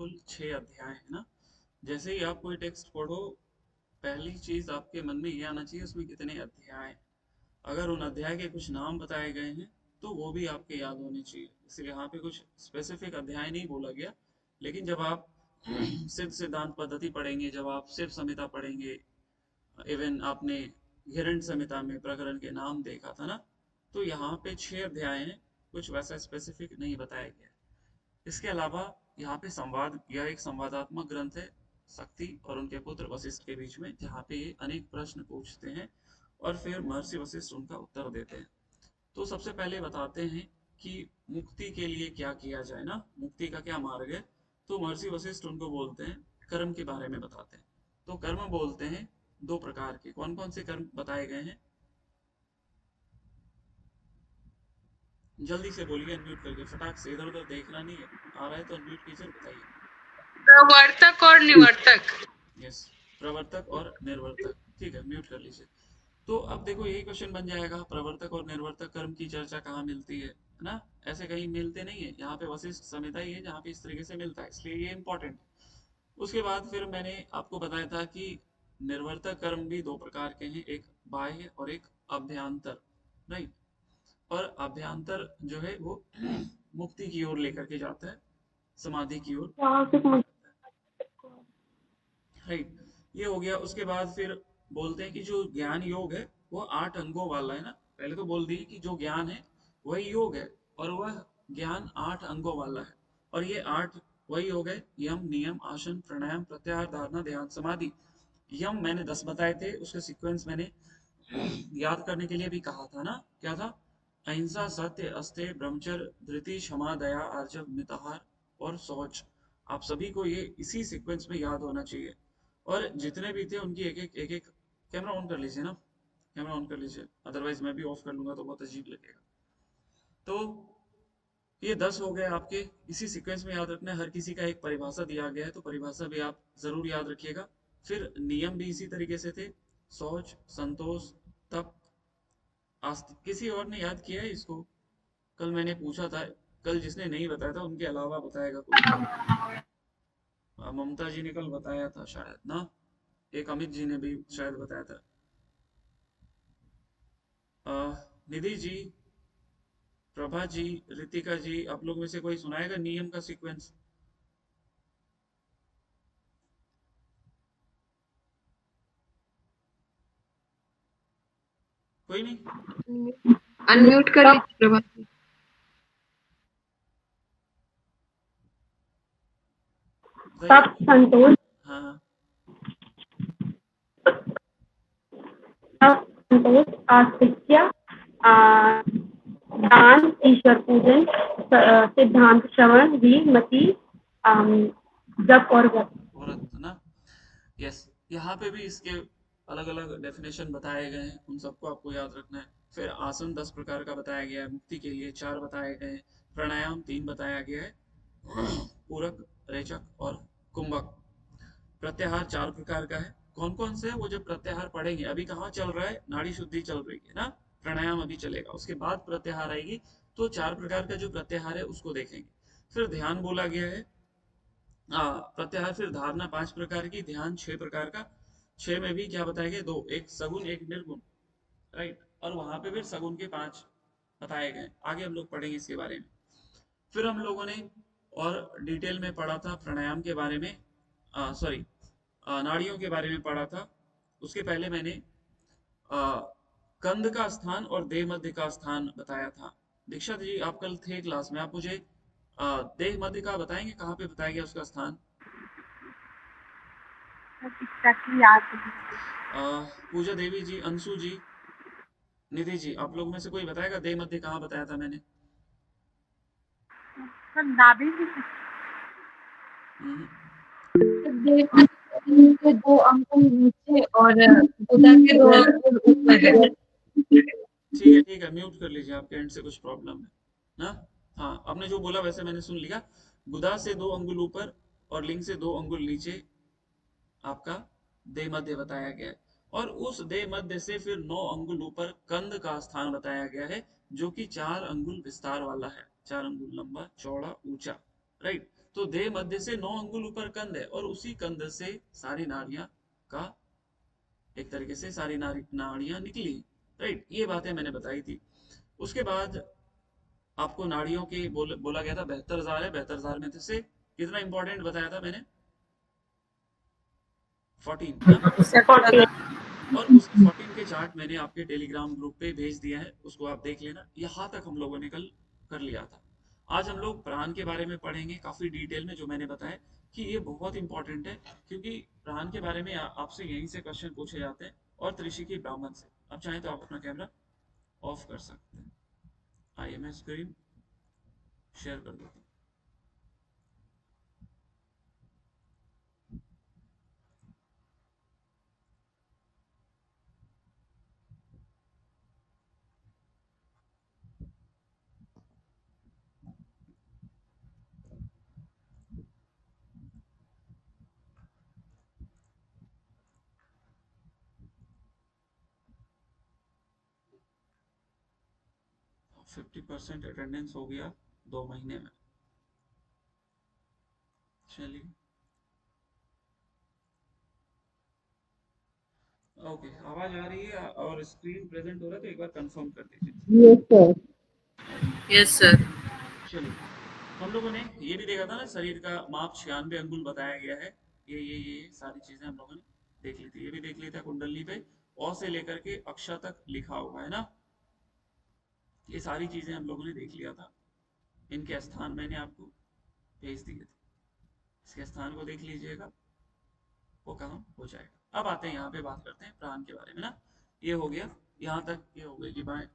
कुल 6 अध्याय है ना। जैसे ही आप कोई टेक्स्ट पढ़ो, पहली चीज आपके मन में ये आना चाहिए उसमें कितने अध्याय हैं। अगर उन अध्याय के कुछ नाम बताए गए हैं तो वो भी आपके याद होने चाहिए। इसलिए यहाँ पे कुछ स्पेसिफिक अध्याय नहीं बोला गया, लेकिन जब आप सिद्ध सिद्धांत पद्धति पढ़ेंगे, जब आप शिव संहिता पढ़ेंगे, इवन आपने हिरण्य संहिता में प्रकरण के नाम देखा था ना, तो यहाँ पे 6 अध्याय हैं, कुछ वैसा स्पेसिफिक नहीं बताया गया। इसके अलावा यहाँ पे संवाद, यह एक संवादात्मक ग्रंथ है शक्ति और उनके पुत्र वशिष्ठ के बीच में, जहाँ पे ये अनेक प्रश्न पूछते हैं और फिर महर्षि वशिष्ठ उनका उत्तर देते हैं। तो सबसे पहले बताते हैं कि मुक्ति के लिए क्या किया जाए ना, मुक्ति का क्या मार्ग है। तो महर्षि वशिष्ठ उनको बोलते हैं, कर्म के बारे में बताते हैं। तो कर्म बोलते हैं 2 प्रकार के। कौन कौन से कर्म बताए गए हैं? जल्दी से बोलिए, अनम्यूट करके फटाक से, इधर उधर देखना नहीं है, आ रहा है तो अनम्यूट कीजिए और बताइए। प्रवर्तक और निवर्तक। यस, प्रवर्तक और निर्वर्तक। ठीक है, म्यूट कर लीजिए। तो अब देखो यही क्वेश्चन बन जाएगा, प्रवर्तक और निर्वर्तक कर्म की चर्चा कहाँ मिलती है ना। ऐसे कहीं मिलते नहीं है, यहाँ पे वशिष्ठ संहिता ही है जहाँ पे इस तरीके से मिलता है, इसलिए ये इंपॉर्टेंट। उसके बाद फिर मैंने आपको बताया था कि निर्वर्तक कर्म भी 2 प्रकार के हैं, एक बाह्य और एक अभ्यंतर, राइट। और अभ्यंतर जो है वो मुक्ति की ओर लेकर के जाता है, समाधि की ओर, राइट। ये हो गया। उसके बाद फिर बोलते हैं कि जो ज्ञान योग है वो 8 अंगों वाला है ना। पहले तो बोल दी कि जो ज्ञान है वही योग है, और वह ज्ञान 8 अंगों वाला है। और ये 8 वही योग है, यम नियम आसन प्राणायाम प्रत्याहार धारणा ध्यान समाधि। यम मैंने 10 बताए थे, उसके सीक्वेंस मैंने याद करने के लिए भी कहा था ना। क्या था? अहिंसा सत्य अस्तेय ब्रह्मचर्य धृति क्षमा दया आर्जव मिताहार और शौच। आप सभी को ये इसी सीक्वेंस में याद होना चाहिए। और जितने भी थे उनकी एक एक कैमरा ऑन कर लीजिए ना, कैमरा ऑन कर लीजिए, अदरवाइज मैं भी ऑफ कर लूंगा तो बहुत अजीब लगेगा। तो ये 10 हो गए आपके, इसी सीक्वेंस में याद रखना है। हर किसी का एक परिभाषा दिया गया है, तो परिभाषा भी आप जरूर याद रखिएगा। फिर नियम भी इसी तरीके से थे, शौच संतोष तप आस्तिक। किसी और ने याद किया है इसको? कल मैंने पूछा था, कल जिसने नहीं बताया था उनके अलावा बताएगा कोई? ममता जी ने कल बताया था शायद ना, एक अमित जी ने भी शायद बताया था। निधि जी, प्रभा जी, रितिका जी, आप लोग में से कोई सुनाएगा नियम का सीक्वेंस? कोई नहीं? अनम्यूट कर लीजिए प्रभा। तप संतोष, हाँ तप संतोष आस्तिक्य, दान ईश्वर पूजन, सिद्धांत श्रवण वीर मति, जप और व्रत ना। यस, यहाँ पे भी इसके अलग अलग डेफिनेशन बताए गए हैं, उन सबको आपको याद रखना है। फिर आसन 10 प्रकार का बताया गया है, मुक्ति के लिए 4 बताए गए हैं, प्राणायाम 3 बताया गया है, पूरक रेचक और कुंभक। प्रत्याहार 4 प्रकार का है। कौन कौन से है वो जब प्रत्याहार पढ़ेंगे, अभी कहाँ चल रहा है, नाड़ी शुद्धि चल रही है ना, प्राणायाम अभी चलेगा, उसके बाद प्रत्याहार आएगी। तो 4 प्रकार का जो प्रत्याहार है उसको देखेंगे। फिर ध्यान बोला गया है, प्रत्याहार। फिर धारणा 5 प्रकार की, ध्यान 6 प्रकार का। 6 में भी क्या बताया गया? 2, एक सगुन एक निर्गुण, राइट। और वहां पे फिर सगुन के 5 बताए गए, आगे हम लोग पढ़ेंगे इसके बारे में। फिर हम लोगों ने और डिटेल में पढ़ा था प्राणायाम के बारे में, सॉरी नाड़ियों के बारे में पढ़ा था। उसके पहले मैंने कंद का स्थान और देह मध्य का स्थान बताया था। दीक्षा जी आप कल थे क्लास में, आप मुझे देह मध्य का बताएंगे, कहाँ पे बताया गया उसका स्थान? पूजा देवी जी, अंशु जी, निधि जी, आप लोग में से कोई बताएगा देह मध्य कहाँ बताया था मैंने? के 2 अंगुल नीचे और गुदा के 2 अंगुल ऊपर। ठीक है, म्यूट कर लीजिए, आपके एंड से कुछ प्रॉब्लम है ना। हाँ, आपने जो बोला वैसे मैंने सुन लिया। गुदा से 2 अंगुल ऊपर और लिंग से 2 अंगुल नीचे आपका देह मध्य बताया गया है। और उस देह मध्य से फिर 9 अंगुल ऊपर कंद का स्थान बताया गया है, जो कि 4 अंगुल विस्तार वाला है, 4 अंगुल लंबा चौड़ा ऊंचा, राइट। तो देह मध्य से 9 अंगुल ऊपर कंद है और उसी कंद से सारी नाड़ियां का एक तरीके से सारी नाड़ियां निकली। राइट, ये बातें मैंने बताई थी। उसके बाद आपको नाड़ियों की बोला गया था 72,000 है, 72,000 में से कितना इंपॉर्टेंट बताया था मैंने? 14 ना। और उस 14 के चार्ट मैंने आपके टेलीग्राम ग्रुप पे भेज दिया है, उसको आप देख लेना। यहाँ तक हम लोगों ने कल कर लिया था। आज हम लोग प्राण के बारे में पढ़ेंगे काफी डिटेल में, जो मैंने बताया कि ये बहुत इंपॉर्टेंट है, क्योंकि प्राण के बारे में आपसे यहीं से क्वेश्चन पूछे जाते हैं और त्रिशिकी ब्राह्मण से। अब चाहें तो आप अपना कैमरा ऑफ कर सकते हैं। आइए मैं स्क्रीन शेयर कर देता हूँ। 50% अटेंडेंस हो गया 2 महीने में। चलिए, ओके, आवाज आ रही है और स्क्रीन प्रेजेंट हो रहा है तो एक बार कंफर्म कर दीजिए। Yes sir. Yes sir. चलिए, तो हम लोगों ने ये भी देखा था ना, शरीर का माप 96 अंगुल बताया गया है। ये सारी चीजें हम लोगों ने देख ली थी। ये भी देख लिया था कुंडली पे औ से लेकर के अक्षा तक लिखा हुआ है ना। ये सारी चीजें हम लोगों ने देख लिया था। इनके स्थान मैंने आपको भेज दिए थे, इसके स्थान को देख लीजिएगा, वो काम हो जाएगा। अब आते हैं यहाँ पे, बात करते हैं प्राण के बारे में ना। ये हो गया यहाँ तक, ये हो गई जीवाएं।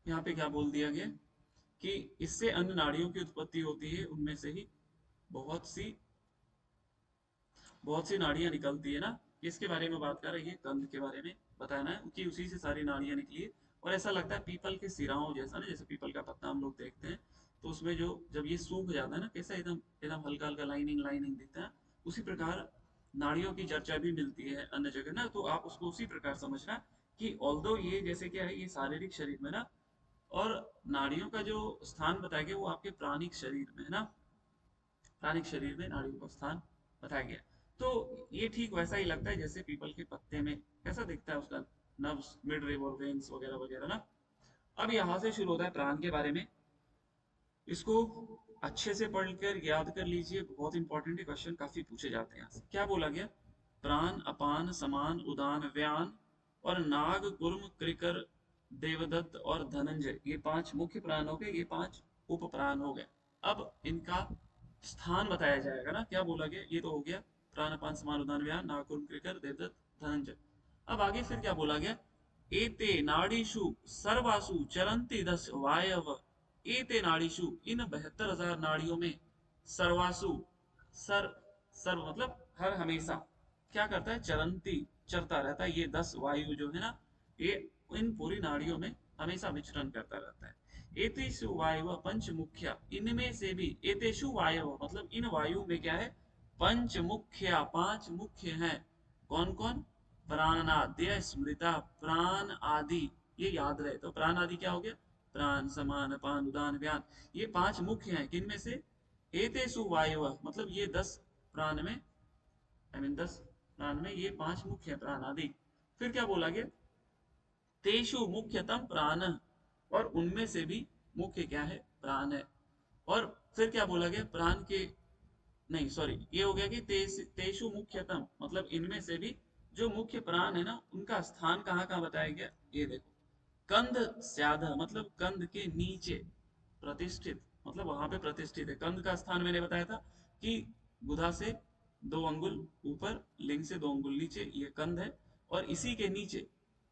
यहाँ पे क्या बोल दिया गया कि इससे अन्य नाड़ियों की उत्पत्ति होती है, उनमें से ही बहुत सी नाड़ियां निकलती है ना। किसके बारे में बात कर रही है? कंद के बारे में बताना है कि उसी से सारी नाड़ियां निकली है। और ऐसा लगता है पीपल के सिराओं जैसा ना, जैसे पीपल का पत्ता हम लोग देखते हैं तो उसमें जो जब ये सूख जाता है ना, कैसा एकदम एकदम हल्का हल्का लाइनिंग लाइनिंग दिखता है, उसी प्रकार नाड़ियों की चर्चा भी मिलती है अन्य जगह ना। तो आप उसको उसी प्रकार समझना कि ऑल्दो ये जैसे क्या है, ये शारीरिक शरीर में ना, और नाड़ियों का जो स्थान बताया गया वो आपके प्राणिक शरीर में है ना। प्राणिक शरीर में नाड़ियों का स्थान बताया गया। तो ये ठीक वैसा ही लगता है जैसे पीपल के पत्ते में कैसा दिखता है उसका नर्व्स, मिड रिवर वेन्स वगैरह वगैरह ना। अब यहाँ से शुरू होता है प्राण के बारे में। इसको अच्छे से पढ़कर याद कर लीजिए, बहुत इंपॉर्टेंट है, क्वेश्चन काफी पूछे जाते हैं यहाँ से। क्या बोला गया? प्राण, अपान, समान, उदान, व्यान और नाग, कुर्म, कृकर, देवदत्त और धनंजय, ये 5 मुख्य प्राण हो गए, ये 5 उप प्राण हो गए। अब इनका स्थान बताया जाएगा ना। क्या बोला गया? ये तो हो गया प्राण, अपान, समान, उदान, व्यान, नाग, कुर्म, कृकर, देवदत्त, धनंजय। अब आगे फिर क्या बोला गया? एते नाड़ीषु सर्वासु चरंती दस वायव। एते नाड़ीषु, इन 72,000 नाड़ियों में, सर्वासु, सर सर्व मतलब हर हमेशा क्या करता है? चरंती, चरता रहता है। ये 10 वायु जो है ना, ये इन पूरी नाड़ियों में हमेशा विचरण करता रहता है। एतेषु वायव पंच मुख्या, इनमें से भी, एतेषु वायव मतलब इन वायु में क्या है? पंच मुख्या, 5 मुख्य हैं। कौन कौन? प्राणाद्य स्मृता, प्राण आदि, ये याद रहे। तो प्राण आदि क्या हो गया? प्राण, समान, अपान, उदान, व्यान, ये 5 मुख्य हैं। किन में से? एतेषु वायव मतलब ये 10 प्राण में, आई मीन 10 प्राण में ये 5 मुख्य है, प्राण आदि। फिर क्या बोला गया? तेषु मुख्यतम प्राण, और उनमें से भी मुख्य क्या है? प्राण है। और फिर क्या बोला गया? प्राण के, नहीं सॉरी, ये हो गया कि तेषु मुख्यतम मतलब इनमें से भी जो मुख्य प्राण है ना, उनका स्थान कहाँ कहाँ बताया गया? ये देखो, कंध स्याध मतलब कंध के नीचे, प्रतिष्ठित मतलब वहां पे प्रतिष्ठित है। कंध का स्थान मैंने बताया था कि गुधा से 2 अंगुल ऊपर, लिंग से 2 अंगुल नीचे, ये कंध है। और इसी के नीचे,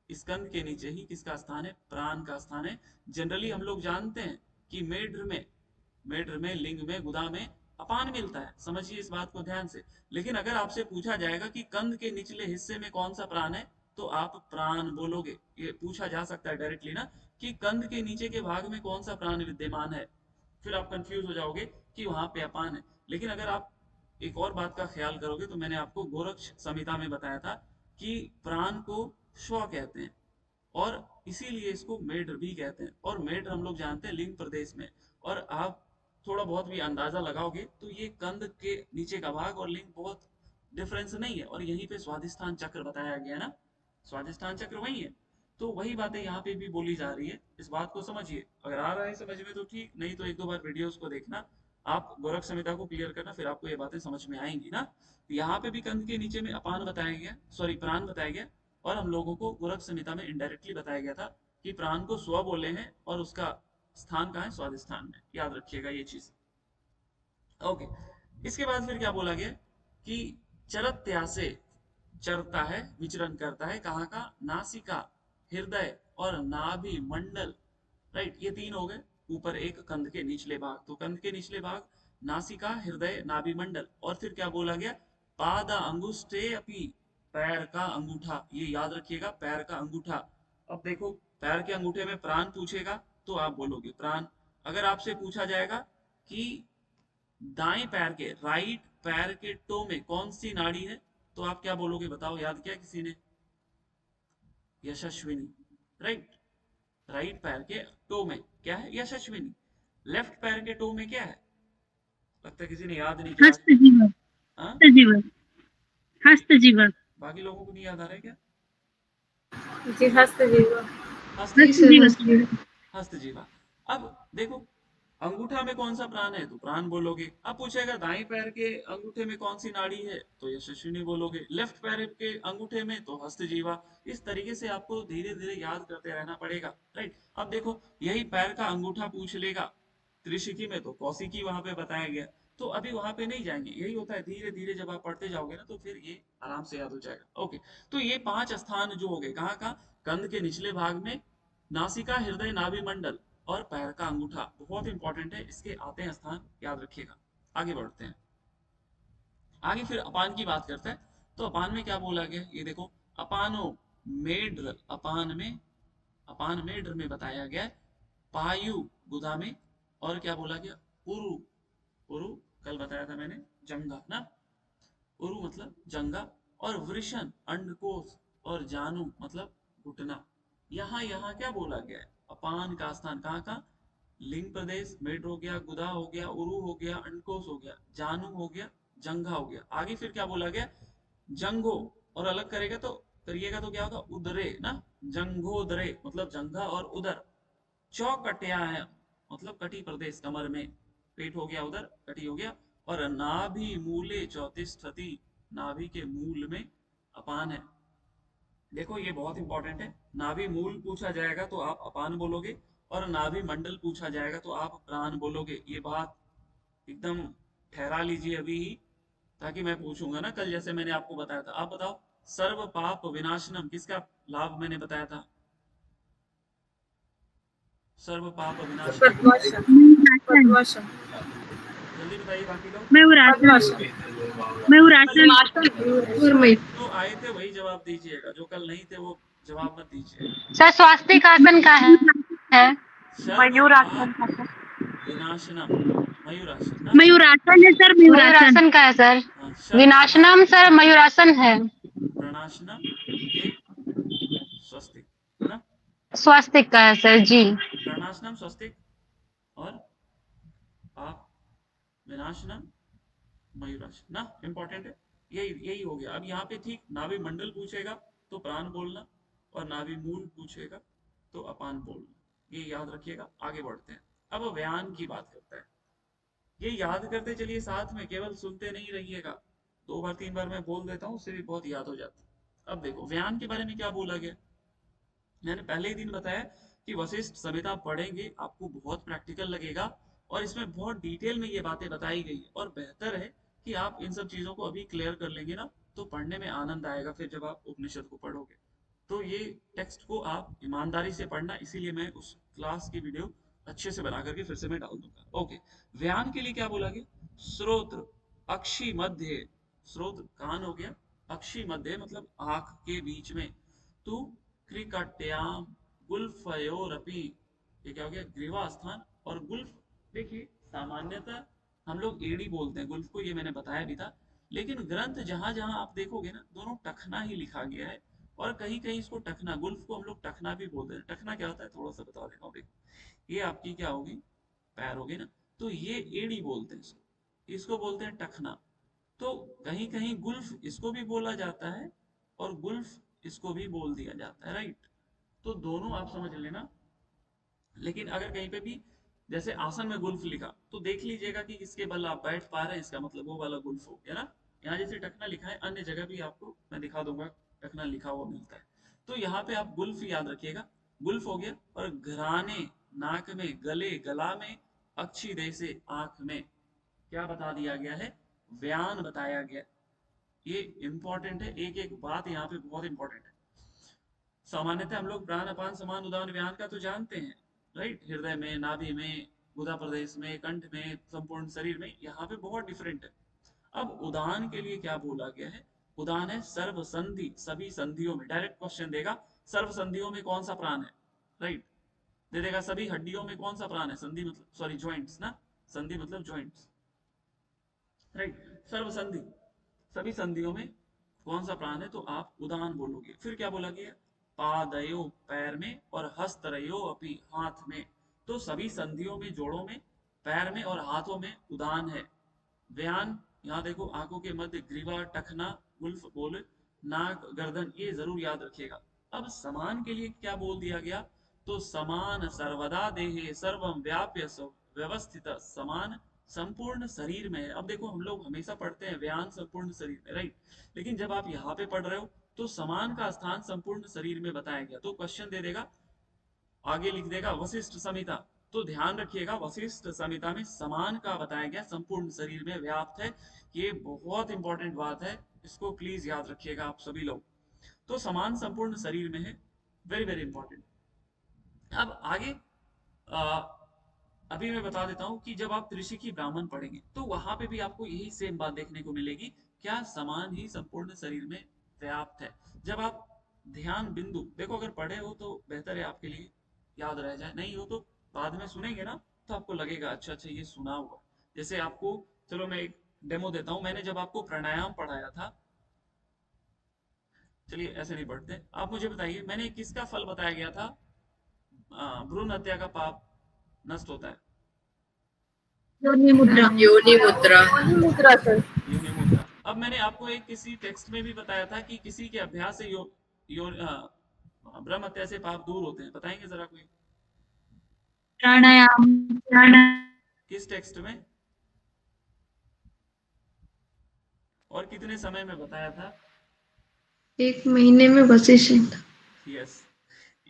इस कंध के नीचे ही किसका स्थान है? प्राण का स्थान है। जनरली हम लोग जानते हैं कि मेढ्र में, लिंग में, गुदा में अपान मिलता है, समझिए इस बात को ध्यान से। लेकिन अगर आपसे पूछा जाएगा कि कंध के निचले हिस्से में कौन सा प्राण है, तो आप प्राण बोलोगे। ये पूछा जा सकता है डायरेक्टली ना, कि कंध के नीचे के भाग में कौन सा प्राण विद्यमान है। फिर आप कंफ्यूज हो जाओगे कि वहां पे अपान है। लेकिन अगर आप एक और बात का ख्याल करोगे, तो मैंने आपको गोरक्ष संहिता में बताया था कि प्राण को श्व कहते हैं और इसीलिए इसको मेड्र भी कहते हैं। और मेड्र हम लोग जानते हैं लिंग प्रदेश में। और आप थोड़ा बहुत भी अंदाजा लगाओगे तो ये कंध के नीचे का भाग और लिंग बहुत डिफरेंस नहीं है। और यहीं पे स्वादिष्ठान चक्र बताया गया ना, स्वादिष्ठान चक्र वही है। तो वही बातें यहाँ पे भी बोली जा रही है, इस बात को समझिए। अगर आ रहा है समझ में तो ठीक, नहीं तो एक दो बार वीडियोस को देखना, आप गोरख संहिता को क्लियर करना, फिर आपको ये बातें समझ में आएंगी ना। यहाँ पे भी कंध के नीचे में अपान बताया गया, सॉरी प्राण बताया गया। और हम लोगों को गोरख संहिता में इनडायरेक्टली बताया गया था कि प्राण को स्व बोले हैं और उसका स्थान कहाँ है, स्वादिष्ठान में। याद रखिएगा ये चीज। ओके, इसके बाद फिर क्या बोला गया कि चरत्यासे, चरता है, विचरण करता है, कहाँ का, नासिका, हृदय और नाभि मंडल। राइट, ये तीन हो गए। ऊपर एक कंध के निचले भाग, तो कंध के निचले भाग नासिका, हृदय, नाभि मंडल। और फिर क्या बोला गया, पाद अंगुष्ठे अपि, पैर का अंगूठा। ये याद रखिएगा, पैर का अंगूठा। अब देखो, पैर के अंगूठे में प्राण पूछेगा तो आप बोलोगे प्राण। अगर आपसे पूछा जाएगा कि दाएं पैर के, राइट पैर के टो में कौन सी नाड़ी है, तो आप क्या बोलोगे, बताओ, याद किया किसी ने, यशस्विनी। राइट, राइट पैर के टो में क्या है, यशस्विनी। लेफ्ट पैर के टो में क्या है, लगता है किसी ने याद नहीं किया। हस्तजीवा, हाँ? हस्तजीवा, हस्तजीवा। बाकी लोगों को नहीं याद आ रहा है क्या? जी हस्तजीवा। हस्तजीवा। हस्तजीवा। अब देखो, अंगूठा में कौन सा प्राण है, तो प्राण बोलोगे। अब पूछेगा दाएं पैर के अंगूठे में कौन सी नाड़ी है, तो यशस्विनी बोलोगे। लेफ्ट पैर के अंगूठे में तो हस्तजीवा। इस तरीके से आपको धीरे धीरे याद करते रहना पड़ेगा। राइट, अब देखो, यही पैर का अंगूठा पूछ लेगा त्रिशिकी में, तो कौशिकी वहां पे बताया गया। तो अभी वहां पे नहीं जाएंगे, यही होता है, धीरे धीरे जब आप पढ़ते जाओगे ना तो फिर ये आराम से याद हो जाएगा। ओके, तो ये 5 स्थान जो हो गए, कहाँ का, कंध के निचले भाग में, नासिका, हृदय, नाभि मंडल और पैर का अंगूठा। बहुत इंपॉर्टेंट है, इसके आते हैं स्थान, याद रखिएगा। आगे बढ़ते हैं, आगे फिर अपान की बात करते हैं। तो अपान में क्या बोला गया, ये देखो, अपानो मेड्र, अपान मेड्र में बताया गया, पायु गुदा में, और क्या बोला गया, उरु, उरु कल बताया था मैंने, जंगा ना, उरु मतलब जंगा। और वृषण अंडकोश, और जानू मतलब घुटना। यहाँ यहाँ क्या बोला गया है, अपान का स्थान कहाँ का, लिंग प्रदेश, मेड हो गया, गुदा हो गया, उरु हो गया, अंडकोश हो गया, जानू हो गया, जंघा हो गया। आगे फिर क्या बोला गया, जंगो, और अलग करेगा तो, करिएगा तो क्या होगा, उदरे ना, जंघोदरे मतलब जंघा और उदर। चौकट्याय मतलब कटी प्रदेश, कमर में, पेट हो गया उधर, कटी हो गया। और नाभि मूले चौतिष्ठति, नाभि के मूल में अपान है। देखो ये बहुत इंपॉर्टेंट है, नाभि मूल पूछा जाएगा तो आप अपान बोलोगे, और नाभि मंडल पूछा जाएगा तो आप प्राण बोलोगे। ये बात एकदम ठहरा लीजिए अभी ही, ताकि मैं पूछूंगा ना कल, जैसे मैंने आपको बताया था। आप बताओ, सर्व पाप विनाशनम किसका लाभ मैंने बताया था, सर्व पाप विनाशनम, पद्मासन। पद्मासन। जल्दी बताइए बाकी लोग। मयूरासन, मयूरासन। जो आए थे वही जवाब दीजिएगा, जो कल नहीं थे वो जवाब मत दीजिएगा। सर स्वास्तिक आसन का है मयूरासन, विनाशनम, मयूरासन ना, मयूरासन है सर, मयूरासन। मयूरासन का है सर। हाँ, शर्व विनाशनम सर मयूरासन है। प्रणाशनम, ये स्वस्तिक ना, स्वास्तिक का है सर जी। प्रणाशनम स्वस्तिक, और आप विनाशनम मयूरासन ना, इंपॉर्टेंट है। यही यही हो गया। अब यहाँ पे ठीक नाभि मंडल पूछेगा तो प्राण बोलना, और नाभि मूल पूछेगा तो अपान बोलना, ये याद रखिएगा। आगे बढ़ते हैं, अब व्यान की बात करते हैं। ये याद करते चलिए साथ में, केवल सुनते नहीं रहिएगा। 2 बार 3 बार मैं बोल देता हूँ, उससे भी बहुत याद हो जाता है। अब देखो व्यान के बारे में क्या बोला गया, मैंने पहले ही दिन बताया कि वशिष्ठ संहिता पढ़ेंगे आपको बहुत प्रैक्टिकल लगेगा, और इसमें बहुत डिटेल में ये बातें बताई गई है। और बेहतर है कि आप इन सब चीजों को अभी क्लियर कर लेंगे ना, तो पढ़ने में आनंद आएगा फिर जब आप उपनिषद को पढ़ोगे। तो ये टेक्स्ट को आप ईमानदारी से पढ़ना, इसीलिए मैं उस क्लास की वीडियो अच्छे से बना करके फिर से मैं डाल दूंगा। ओके, व्यान के लिए क्या बोला गया, श्रोत्र अक्षि मध्य, स्रोत कान हो गया, अक्षि मध्य मतलब आंख के बीच में, तू क्रिकट्याम गुल्फयोरपि, ये क्या हो गया, ग्रीवा स्थान। और गुल्फ, देखिए सामान्यतः हम लोग एड़ी बोलते हैं गुल्फ को, ये मैंने बताया भी था, लेकिन ग्रंथ जहां जहां आप देखोगे ना, दोनों टखना ही लिखा गया है। और कहीं कहीं इसको टखना, गुल्फ को हम लोग टखना भी बोलते हैं। टखना क्या होता है थोड़ा सा बता देता हूँ। देखो ये आपकी क्या होगी, पैर होगी ना, तो ये एड़ी बोलते हैं इसको, इसको बोलते हैं टखना। तो कहीं कहीं गुल्फ इसको भी बोला जाता है और गुल्फ इसको भी बोल दिया जाता है, राइट। तो दोनों आप समझ लेना। लेकिन अगर कहीं पे भी जैसे आसन में गुल्फ लिखा तो देख लीजिएगा कि किसके बल आप बैठ पा रहे हैं, इसका मतलब वो वाला गुल्फ हो गया ना। यहाँ जैसे टखना लिखा है, अन्य जगह भी आपको मैं दिखा दूंगा टखना लिखा हुआ मिलता है। तो यहाँ पे आप गुल्फ याद रखिएगा, गुल्फ हो गया। और घराने नाक में, गले गला में, अक्षी जैसे आंख में, क्या बता दिया गया है, व्यान बताया गया। ये इंपॉर्टेंट है, एक एक बात यहाँ पे बहुत इंपॉर्टेंट है। सामान्यतः हम लोग प्राण अपान समान उदान व्यान का तो जानते हैं, राइट। हृदय में, नाभि में, गुदा प्रदेश में, कंठ में, संपूर्ण शरीर में, यहाँ पे बहुत डिफरेंट है। अब उदान के लिए क्या बोला गया है, उदान है सर्व संधि, सभी संधियों में। डायरेक्ट क्वेश्चन देगा, सर्व संधियों में कौन सा प्राण है, राइट। दे देगा सभी हड्डियों में कौन सा प्राण है, संधि मतलब सॉरी ज्वाइंट्स ना, संधि मतलब ज्वाइंट्स, राइट। सर्व संधि, सभी संधियों में कौन सा प्राण है, तो आप उदान बोलोगे। फिर क्या बोला गया, पादयो पैर में, और हस्तरयो अपि हाथ में। तो सभी संधियों में, जोड़ों में, पैर में और हाथों में उदान है। व्यान, यहाँ देखो आंखों के मध्य ग्रीवा, टखना, गुल्फ बोल, नाक, गर्दन, ये जरूर याद रखिएगा। अब समान के लिए क्या बोल दिया गया, तो समान सर्वदा देहे सर्वम व्याप्य व्यवस्थित, समान संपूर्ण शरीर में है। अब देखो हम लोग हमेशा पढ़ते हैं व्यान संपूर्ण शरीर में, राइट। लेकिन जब आप यहाँ पे पढ़ रहे हो तो समान का स्थान संपूर्ण शरीर में बताया गया। तो क्वेश्चन दे देगा, आगे लिख देगा वशिष्ठ संहिता। तो ध्यान रखिएगा, वशिष्ठ संहिता में समान का बताया गया संपूर्ण शरीर में व्याप्त है। ये बहुत इंपॉर्टेंट बात है, इसको प्लीज याद रखिएगा आप सभी लोग। तो समान संपूर्ण शरीर में है, वेरी वेरी इंपॉर्टेंट। अब आगे अभी मैं बता देता हूं कि जब आप त्रिशिखी ब्राह्मण पढ़ेंगे तो वहां पे भी आपको यही सेम बात देखने को मिलेगी, क्या समान ही संपूर्ण शरीर में व्याप्त है। जब आप ध्यान बिंदु देखो, अगर पढ़े हो तो बेहतर है आपके लिए, याद रह जाए, नहीं हो तो बाद में सुनेंगे ना तो आपको लगेगा अच्छा अच्छा ये सुना हुआ। जैसे आपको, चलो मैं एक डेमो देता हूं। मैंने जब आपको प्राणायाम पढ़ाया था, चलिए ऐसे नहीं पढ़ते, आप मुझे बताइए मैंने किसका फल बताया गया था, भ्रूण हत्या का पाप नष्ट होता है, योनि मुद्रा। योनि मुद्रा। मुद्रा सर। योनि मुद्रा। अब मैंने आपको एक किसी टेक्स्ट में भी बताया था कि किसी के अभ्यास से ब्रह्म हत्या से पाप दूर होते हैं, बताएंगे जरा कोई, प्राणायाम। किस टेक्स्ट में और कितने समय में बताया था? 1 महीने में वशिष्ठ। यस,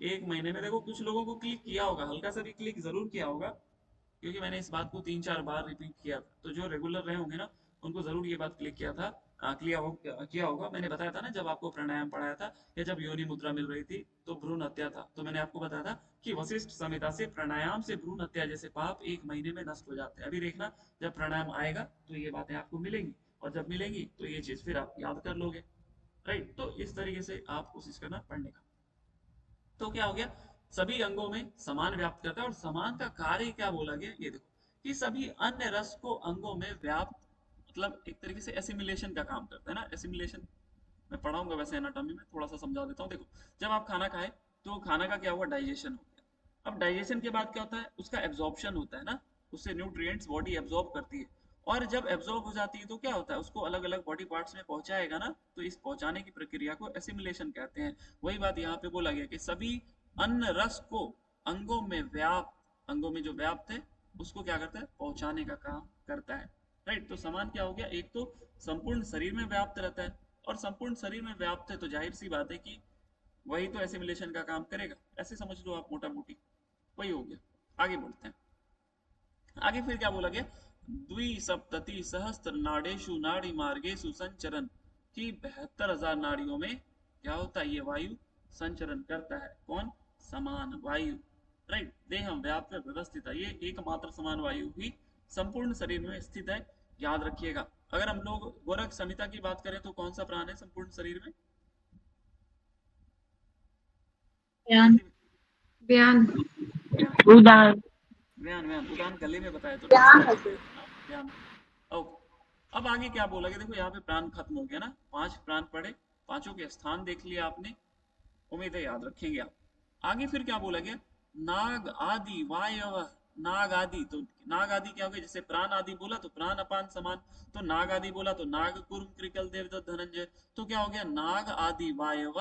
1 महीने में। देखो कुछ लोगों को क्लिक किया होगा, हल्का सा भी क्लिक जरूर किया होगा, क्योंकि मैंने इस बात को 3-4 बार रिपीट किया था। तो जो रेगुलर रहे होंगे ना उनको जरूर ये बात क्लिक किया था, किया होगा। मैंने बताया था ना जब आपको प्राणायाम पढ़ाया था, या जब योनि मुद्रा मिल रही थी तो भ्रूण हत्या था, तो मैंने आपको बताया था कि वशिष्ठ संहिता से प्राणायाम से भ्रूण हत्या जैसे पाप 1 महीने में नष्ट हो जाते हैं। अभी देखना जब प्राणायाम आएगा तो ये बातें आपको मिलेंगी, और जब मिलेंगी तो ये चीज फिर आप याद कर लोगे, राइट। तो इस तरीके से आप कोशिश करना पढ़ने का। तो क्या हो गया, सभी अंगों में समान व्याप्त करता है। और समान का कार्य क्या बोला गया, ये देखो कि सभी अन्य रस को अंगों में व्याप्त, मतलब एक तरीके से एसिमिलेशन का काम करता है ना। एसिमिलेशन मैं पढ़ाऊंगा वैसे एनाटॉमी में, थोड़ा सा समझा देता हूँ। देखो जब आप खाना खाए तो खाना का क्या हुआ, डाइजेशन हो गया। अब डाइजेशन के बाद क्या होता है, उसका एब्जॉर्प्शन होता है ना, उससे न्यूट्रिएंट्स बॉडी एब्जॉर्ब करती है। और जब एब्जॉर्ब हो जाती है तो क्या होता है, उसको अलग अलग बॉडी पार्ट्स में पहुंचाएगा ना, तो इस पहुंचाने की प्रक्रिया को एसिमिलेशन कहते हैं। वही बात यहाँ पे बोला गया कि सभी अन्न रस को अंगों में व्याप्त, अंगों में जो व्याप्त है उसको क्या करता है, पहुंचाने का काम करता है, राइट। तो समान क्या हो गया, एक तो संपूर्ण शरीर में व्याप्त रहता है, और संपूर्ण शरीर में व्याप्त है तो जाहिर सी बात है कि वही तो एसिमिलेशन का काम करेगा। ऐसे समझ लो आप मोटा मोटी, वही हो गया। आगे बढ़ते हैं। आगे फिर क्या बोला गया, द्विसप्तति सहस्त्र नाड़ेशु नाड़ी मार्गेशु संचरण, की 72,000 नाड़ियों में क्या होता है, ये वायु संचरण करता है। कौन, समान वायु, राइट। देहम व्याप्य व्यवस्थित है, ये एकमात्र समान वायु ही संपूर्ण शरीर में स्थित है, याद रखिएगा। अगर हम लोग गोरख संहिता की बात करें तो कौन सा प्राण है संपूर्ण शरीर में, व्यान। व्यान। उदान। व्यान, व्यान, उदान गले में बताया तो व्यान है सर। व्यान। ओके, अब आगे क्या बोला गया, देखो यहाँ पे प्राण खत्म हो गया ना, 5 प्राण पड़े, पांचों के स्थान देख लिया आपने। उम्मीद है याद रखेंगे आप। आगे फिर क्या बोला गया, नाग आदि वायव, नाग आदि, तो नाग आदि क्या हो गया, जैसे प्राण आदि बोला तो प्राण अपान समान, तो नाग आदि बोला तो नाग कुर्म कृकल देवदत्त धनंजय, तो क्या हो गया, नाग आदि वायव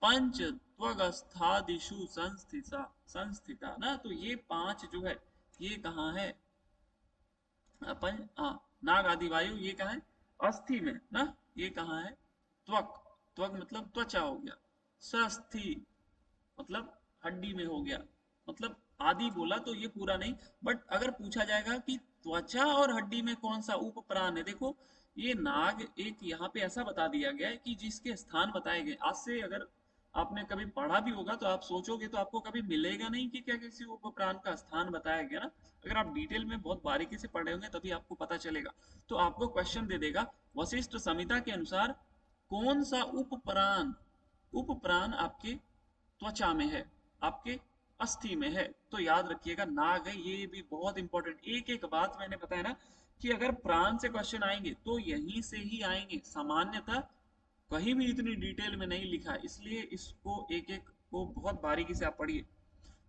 पंच त्वगस्थादिषु संस्थिता, संस्थिता ना, तो ये पांच जो है ये कहाँ है, अपन नाग आदि वायु ये कहाँ है, अस्थि में ना, ये कहाँ है, त्वक, त्वक मतलब त्वचा हो गया, सस्थि मतलब हड्डी में हो गया, मतलब आदि बोला तो ये पूरा नहीं, बट अगर पूछा जाएगा कि त्वचा और हड्डी में कौन सा उप प्राण है, देखो ये नाग एक यहाँ पे ऐसा बता दिया गया है कि जिसके स्थान बताए गए, आज से अगर आपने कभी पढ़ा भी होगा तो आप सोचोगे तो आपको कभी मिलेगा नहीं कि क्या किसी उप प्राण का स्थान बताया गया ना, अगर आप डिटेल में बहुत बारीकी से पढ़े होंगे तभी आपको पता चलेगा। तो आपको क्वेश्चन दे देगा वशिष्ठ संहिता के अनुसार कौन सा उपप्राण, उपप्राण आपके त्वचा में है, आपके अस्थि में है, तो याद रखिएगा नाग है, ये भी बहुत इंपॉर्टेंट, एक एक बात मैंने बताया ना कि अगर प्राण से क्वेश्चन आएंगे तो यहीं से ही आएंगे, सामान्यतः कहीं भी इतनी डिटेल में नहीं लिखा है, इसलिए इसको एक एक को बहुत बारीकी से आप पढ़िए।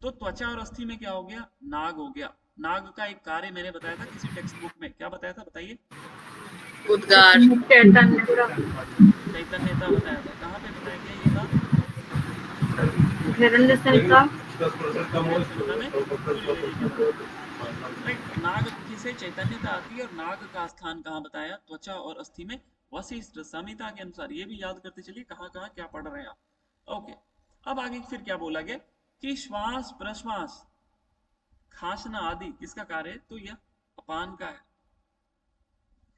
तो त्वचा और अस्थि में क्या हो गया, नाग हो गया। नाग का एक कार्य मैंने बताया था किसी टेक्स्ट बुक में, क्या बताया था बताइए, उद्गार, चैतन्यता, चैतन्यता बताया था, कहाँ पे बताया गया ये बात, हिरण्य संहिता, राइट, नाग से चैतन्यता आती है, और नाग का स्थान कहाँ बताया, त्वचा और अस्थि में, वशिष्ठ संहिता के अनुसार, ये भी याद करते चलिए कहाँ कहाँ क्या पढ़ रहे हैं आप। ओके, अब आगे फिर क्या बोला गया कि श्वास प्रश्वास खांसना आदि किसका कार्य है, तो यह अपान का है,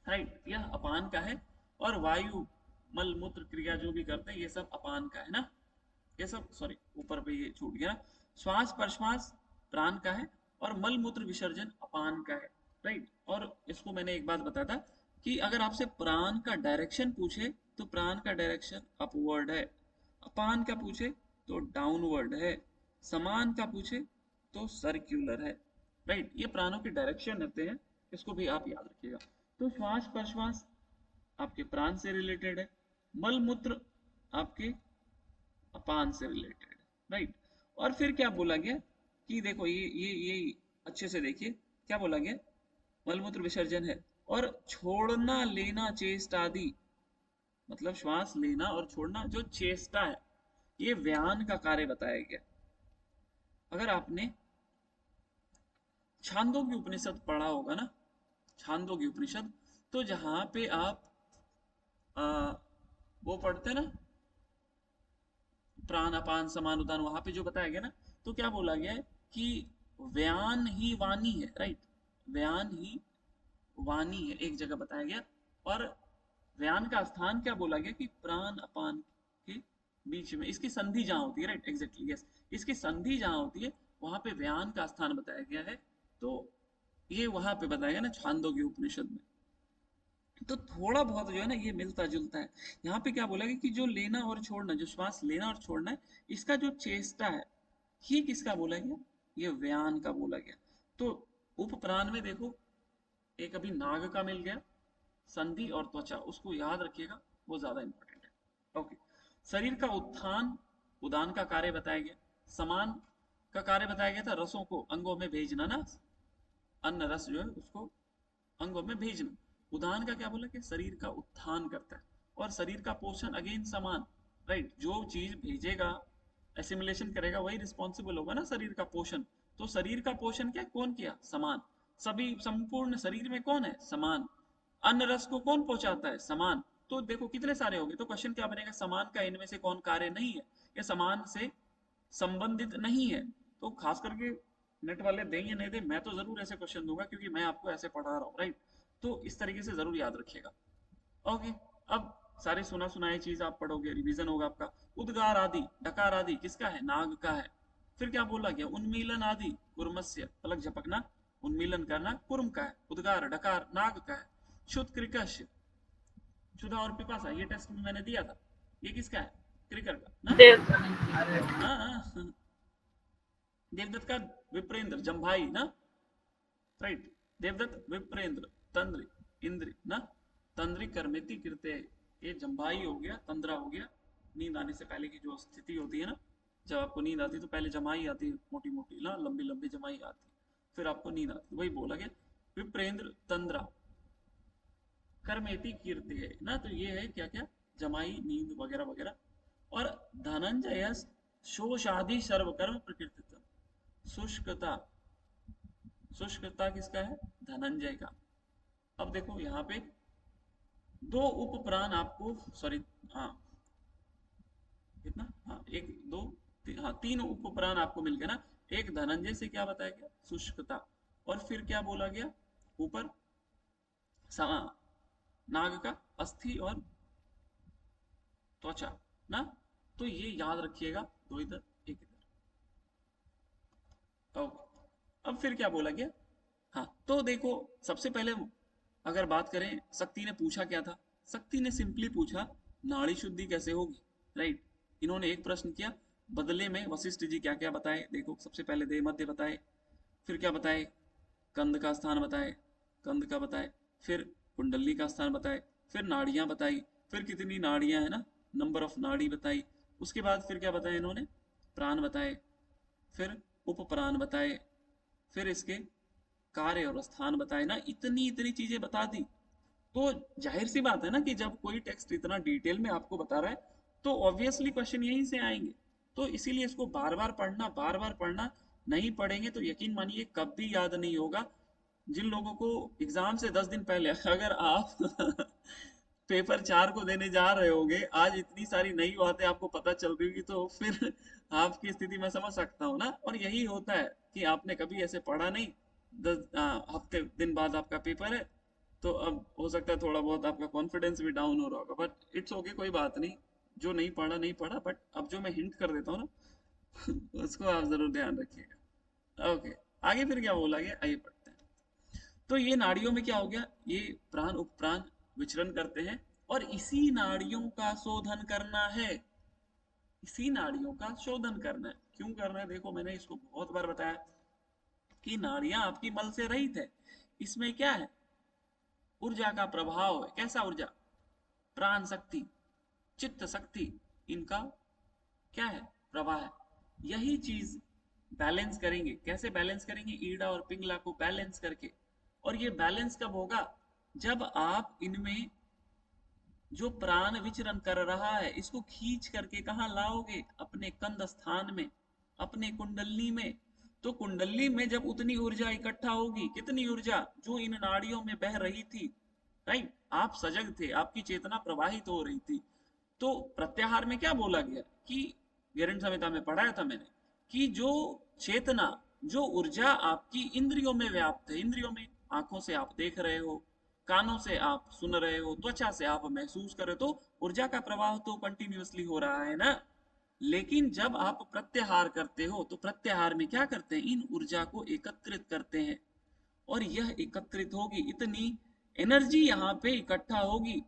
राइट, यह अपान का है, और वायु मल मूत्र क्रिया जो भी करते हैं ये सब अपान का है ना, ये सब सॉरी ऊपर पे ये छूट गया, श्वास प्रश्वास प्राण का है और मल मूत्र विसर्जन अपान का है, राइट। और इसको मैंने एक बात बताया था कि अगर आपसे प्राण का डायरेक्शन पूछे तो प्राण का डायरेक्शन अपवर्ड है, अपान का पूछे तो डाउनवर्ड है, समान का पूछे तो सर्क्यूलर है, राइट, ये प्राणों के डायरेक्शन रहते हैं, इसको भी आप याद रखिएगा। तो श्वास प्रश्वास आपके प्राण से रिलेटेड है, मल मूत्र आपके अपान से रिलेटेड, राइट। और फिर क्या बोला गया कि देखो ये अच्छे से देखिए क्या बोला गया, मलमूत्र विसर्जन है, और छोड़ना लेना चेष्टा आदि, मतलब श्वास लेना और छोड़ना जो चेष्टा है ये व्यान का कार्य बताया गया। अगर आपने छांदोग्य उपनिषद पढ़ा होगा ना, छांदोग्य उपनिषद, तो जहां पे आप वो पढ़ते हैं ना प्राण अपान समान उदान, वहां पे जो बताया गया ना, तो क्या बोला गया है कि व्यान ही वाणी है, राइट, व्यान ही वाणी है, एक जगह बताया गया, और व्यान का स्थान क्या बोला गया कि प्राण अपान के बीच में, इसकी संधि जहां होती है, राइट, एग्जैक्टली यस, इसकी संधि जहां होती है वहां पे व्यान का स्थान बताया गया है, तो ये वहां पे बताया गया ना छांदोग्य उपनिषद में। तो थोड़ा बहुत जो है ना ये मिलता जुलता है, यहाँ पे क्या बोला गया कि जो लेना और छोड़ना, जो श्वास लेना और छोड़ना है, इसका जो चेष्टा है ये किसका बोला गया, ये व्यान का बोला गया। तो उप प्राण में देखो एक अभी नाग का मिल गया, संधि और त्वचा, उसको याद रखिएगा, वो ज्यादा इंपॉर्टेंट है। ओके, शरीर का उत्थान उदान का कार्य बताया गया, समान का कार्य बताया गया था रसों को अंगों में भेजना ना, अन्न रस जो है उसको अंगों में भेजना, उदान का क्या बोला कि शरीर का उत्थान करता है, और शरीर का पोषण अगेन समान, राइट, जो चीज भेजेगा एसिमिलेशन करेगा वही रिस्पॉन्सिबल होगा ना शरीर का पोषण, तो शरीर का पोषण क्या कौन किया, समान, सभी संपूर्ण शरीर में कौन है, समान, अन्न रस को कौन पहुंचाता है, समान, तो देखो कितने सारे हो गए, तो क्वेश्चन क्या बनेगा, समान का इनमें से कौन कार्य नहीं है, या समान से संबंधित नहीं है, तो खास करके नेट वाले दें या नहीं दें, मैं तो जरूर ऐसे क्वेश्चन दूंगा क्योंकि मैं आपको ऐसे पढ़ा रहा हूँ, राइट, तो इस तरीके से जरूर याद रखिएगा। ओके, अब सारी सुना सुनाई चीज आप पढ़ोगे, रिवीजन होगा आपका। उद्गार आदि डकार आदि किसका है, नाग का है। फिर क्या बोला गया, उन्मीलन आदि कुर्मस्य, पलक झपकना, उन्मीलन करना कुर्म का है, उद्गार डकार नाग का है। क्षुत क्रिकश, क्षुधा और पिपासा, ये टेस्ट में मैंने दिया था, ये किसका है, क्रिकर का ना, हाँ, देवदत्त का विप्रेंद्र जम्भाई ना, राइट, देवदत्त विप्रेंद्र तंद्री इंद्री ना, तंद्री कर्मेति कृत्य, ये जम्भाई हो गया, तंद्रा हो गया, नींद आने से पहले की जो स्थिति होती है ना, जब आपको नींद आती है तो पहले जमाई आती है, मोटी मोटी ना, लंबी लंबी जमाई आती है, फिर आपको नींद आती है, वही बोला गया। विप्रेंद्र तंद्रा कर्मेति कीर्ति है ना, तो ये है क्या क्या, जमाई, नींद वगैरह वगैरह। और धनंजय शोषादि सर्वकर्म प्रकृतित्व, शुष्कता, शुष्कता किसका है, धनंजय का। अब देखो यहाँ पे दो उपप्राण आपको, सॉरी, हाँ कितना, हाँ एक दो हाँ तीन उपप्राण आपको मिल गए ना। एक धनंजय से क्या बताया गया, शुष्कता, और फिर क्या बोला गया ऊपर, नाग का अस्थि और त्वचा ना। तो ये याद रखिएगा, दो इधर एक इधर। ओके, अब फिर क्या बोला गया, हाँ तो देखो सबसे पहले अगर बात करें, शक्ति ने पूछा क्या था, शक्ति ने सिंपली पूछा नाड़ी शुद्धि कैसे होगी, राइट। इन्होंने एक प्रश्न किया, बदले में वशिष्ठ जी क्या क्या बताए, देखो सबसे पहले देह मध्य बताए, फिर क्या बताए, कंध का स्थान बताए, कंध का बताए, फिर कुंडली का स्थान बताए, फिर नाड़ियां बताई, फिर कितनी नाड़ियां है ना, नंबर ऑफ नाड़ी बताई। उसके बाद फिर क्या बताया इन्होंने, प्राण बताए, फिर उपप्राण बताए, फिर इसके कार्य और स्थान बताए ना, इतनी इतनी चीजें बता दी। तो जाहिर सी बात है ना कि जब कोई टेक्स्ट इतना डिटेल में आपको बता रहा है तो ऑब्वियसली क्वेश्चन यहीं से आएंगे। तो इसीलिए इसको बार बार पढ़ना, बार बार पढ़ना, नहीं पढ़ेंगे तो यकीन मानिए कभी याद नहीं होगा। जिन लोगों को एग्जाम से 10 दिन पहले अगर आप पेपर 4 को देने जा रहे होगे, आज इतनी सारी नई बातें आपको पता चल रही होगी, तो फिर आपकी स्थिति मैं समझ सकता हूँ ना। और यही होता है कि आपने कभी ऐसे पढ़ा नहीं, 10 हफ्ते दिन बाद आपका पेपर है, तो अब हो सकता है थोड़ा बहुत आपका कॉन्फिडेंस भी डाउन हो रहा होगा, बट इट्स ओके, कोई बात नहीं। जो नहीं पढ़ा नहीं पढ़ा, बट अब जो मैं हिंट कर देता हूँ ना उसको आप जरूर ध्यान रखिएगा। ओके, आगे फिर क्या बोला गया, आइए पढ़ते हैं। तो ये नाड़ियों में क्या हो गया, ये प्राण उपप्राण विचरण करते हैं, और इसी नाड़ियों का शोधन करना है, इसी नाड़ियों का शोधन करना है। क्यों करना है, देखो मैंने इसको बहुत बार बताया कि नाड़ियां आपकी मल से रहित है, इसमें क्या है, ऊर्जा का प्रभाव है। कैसा ऊर्जा, प्राण शक्ति, चित्त शक्ति, इनका क्या है, प्रवाह है। यही चीज बैलेंस करेंगे, कैसे बैलेंस करेंगे, ईड़ा और पिंगला को बैलेंस करके। और ये बैलेंस कब होगा, जब आप इनमें जो प्राण विचरण कर रहा है इसको खींच करके कहाँ लाओगे, अपने कंद स्थान में, अपने कुंडली में। तो कुंडली में जब उतनी ऊर्जा इकट्ठा होगी, कितनी ऊर्जा, जो इन नाड़ियों में बह रही थी, राइट, आप सजग थे, आपकी चेतना प्रवाहित हो रही थी। तो प्रत्याहार में क्या बोला गया कि गेरंड संहिता में पढ़ाया था मैंने, कि जो चेतना, जो ऊर्जा आपकी इंद्रियों में व्याप्त है, इंद्रियों में, आंखों से आप देख रहे हो, कानों से आप सुन रहे हो, त्वचा से आप महसूस कर रहे हो, तो ऊर्जा का प्रवाह तो कंटिन्यूअसली हो रहा है ना। लेकिन जब आप प्रत्याहार करते हो तो प्रत्याहार में क्या करते हैं, इन ऊर्जा को एकत्रित करते हैं, और यह एकत्रित होगी, इतनी एनर्जी यहाँ पे इकट्ठा होगी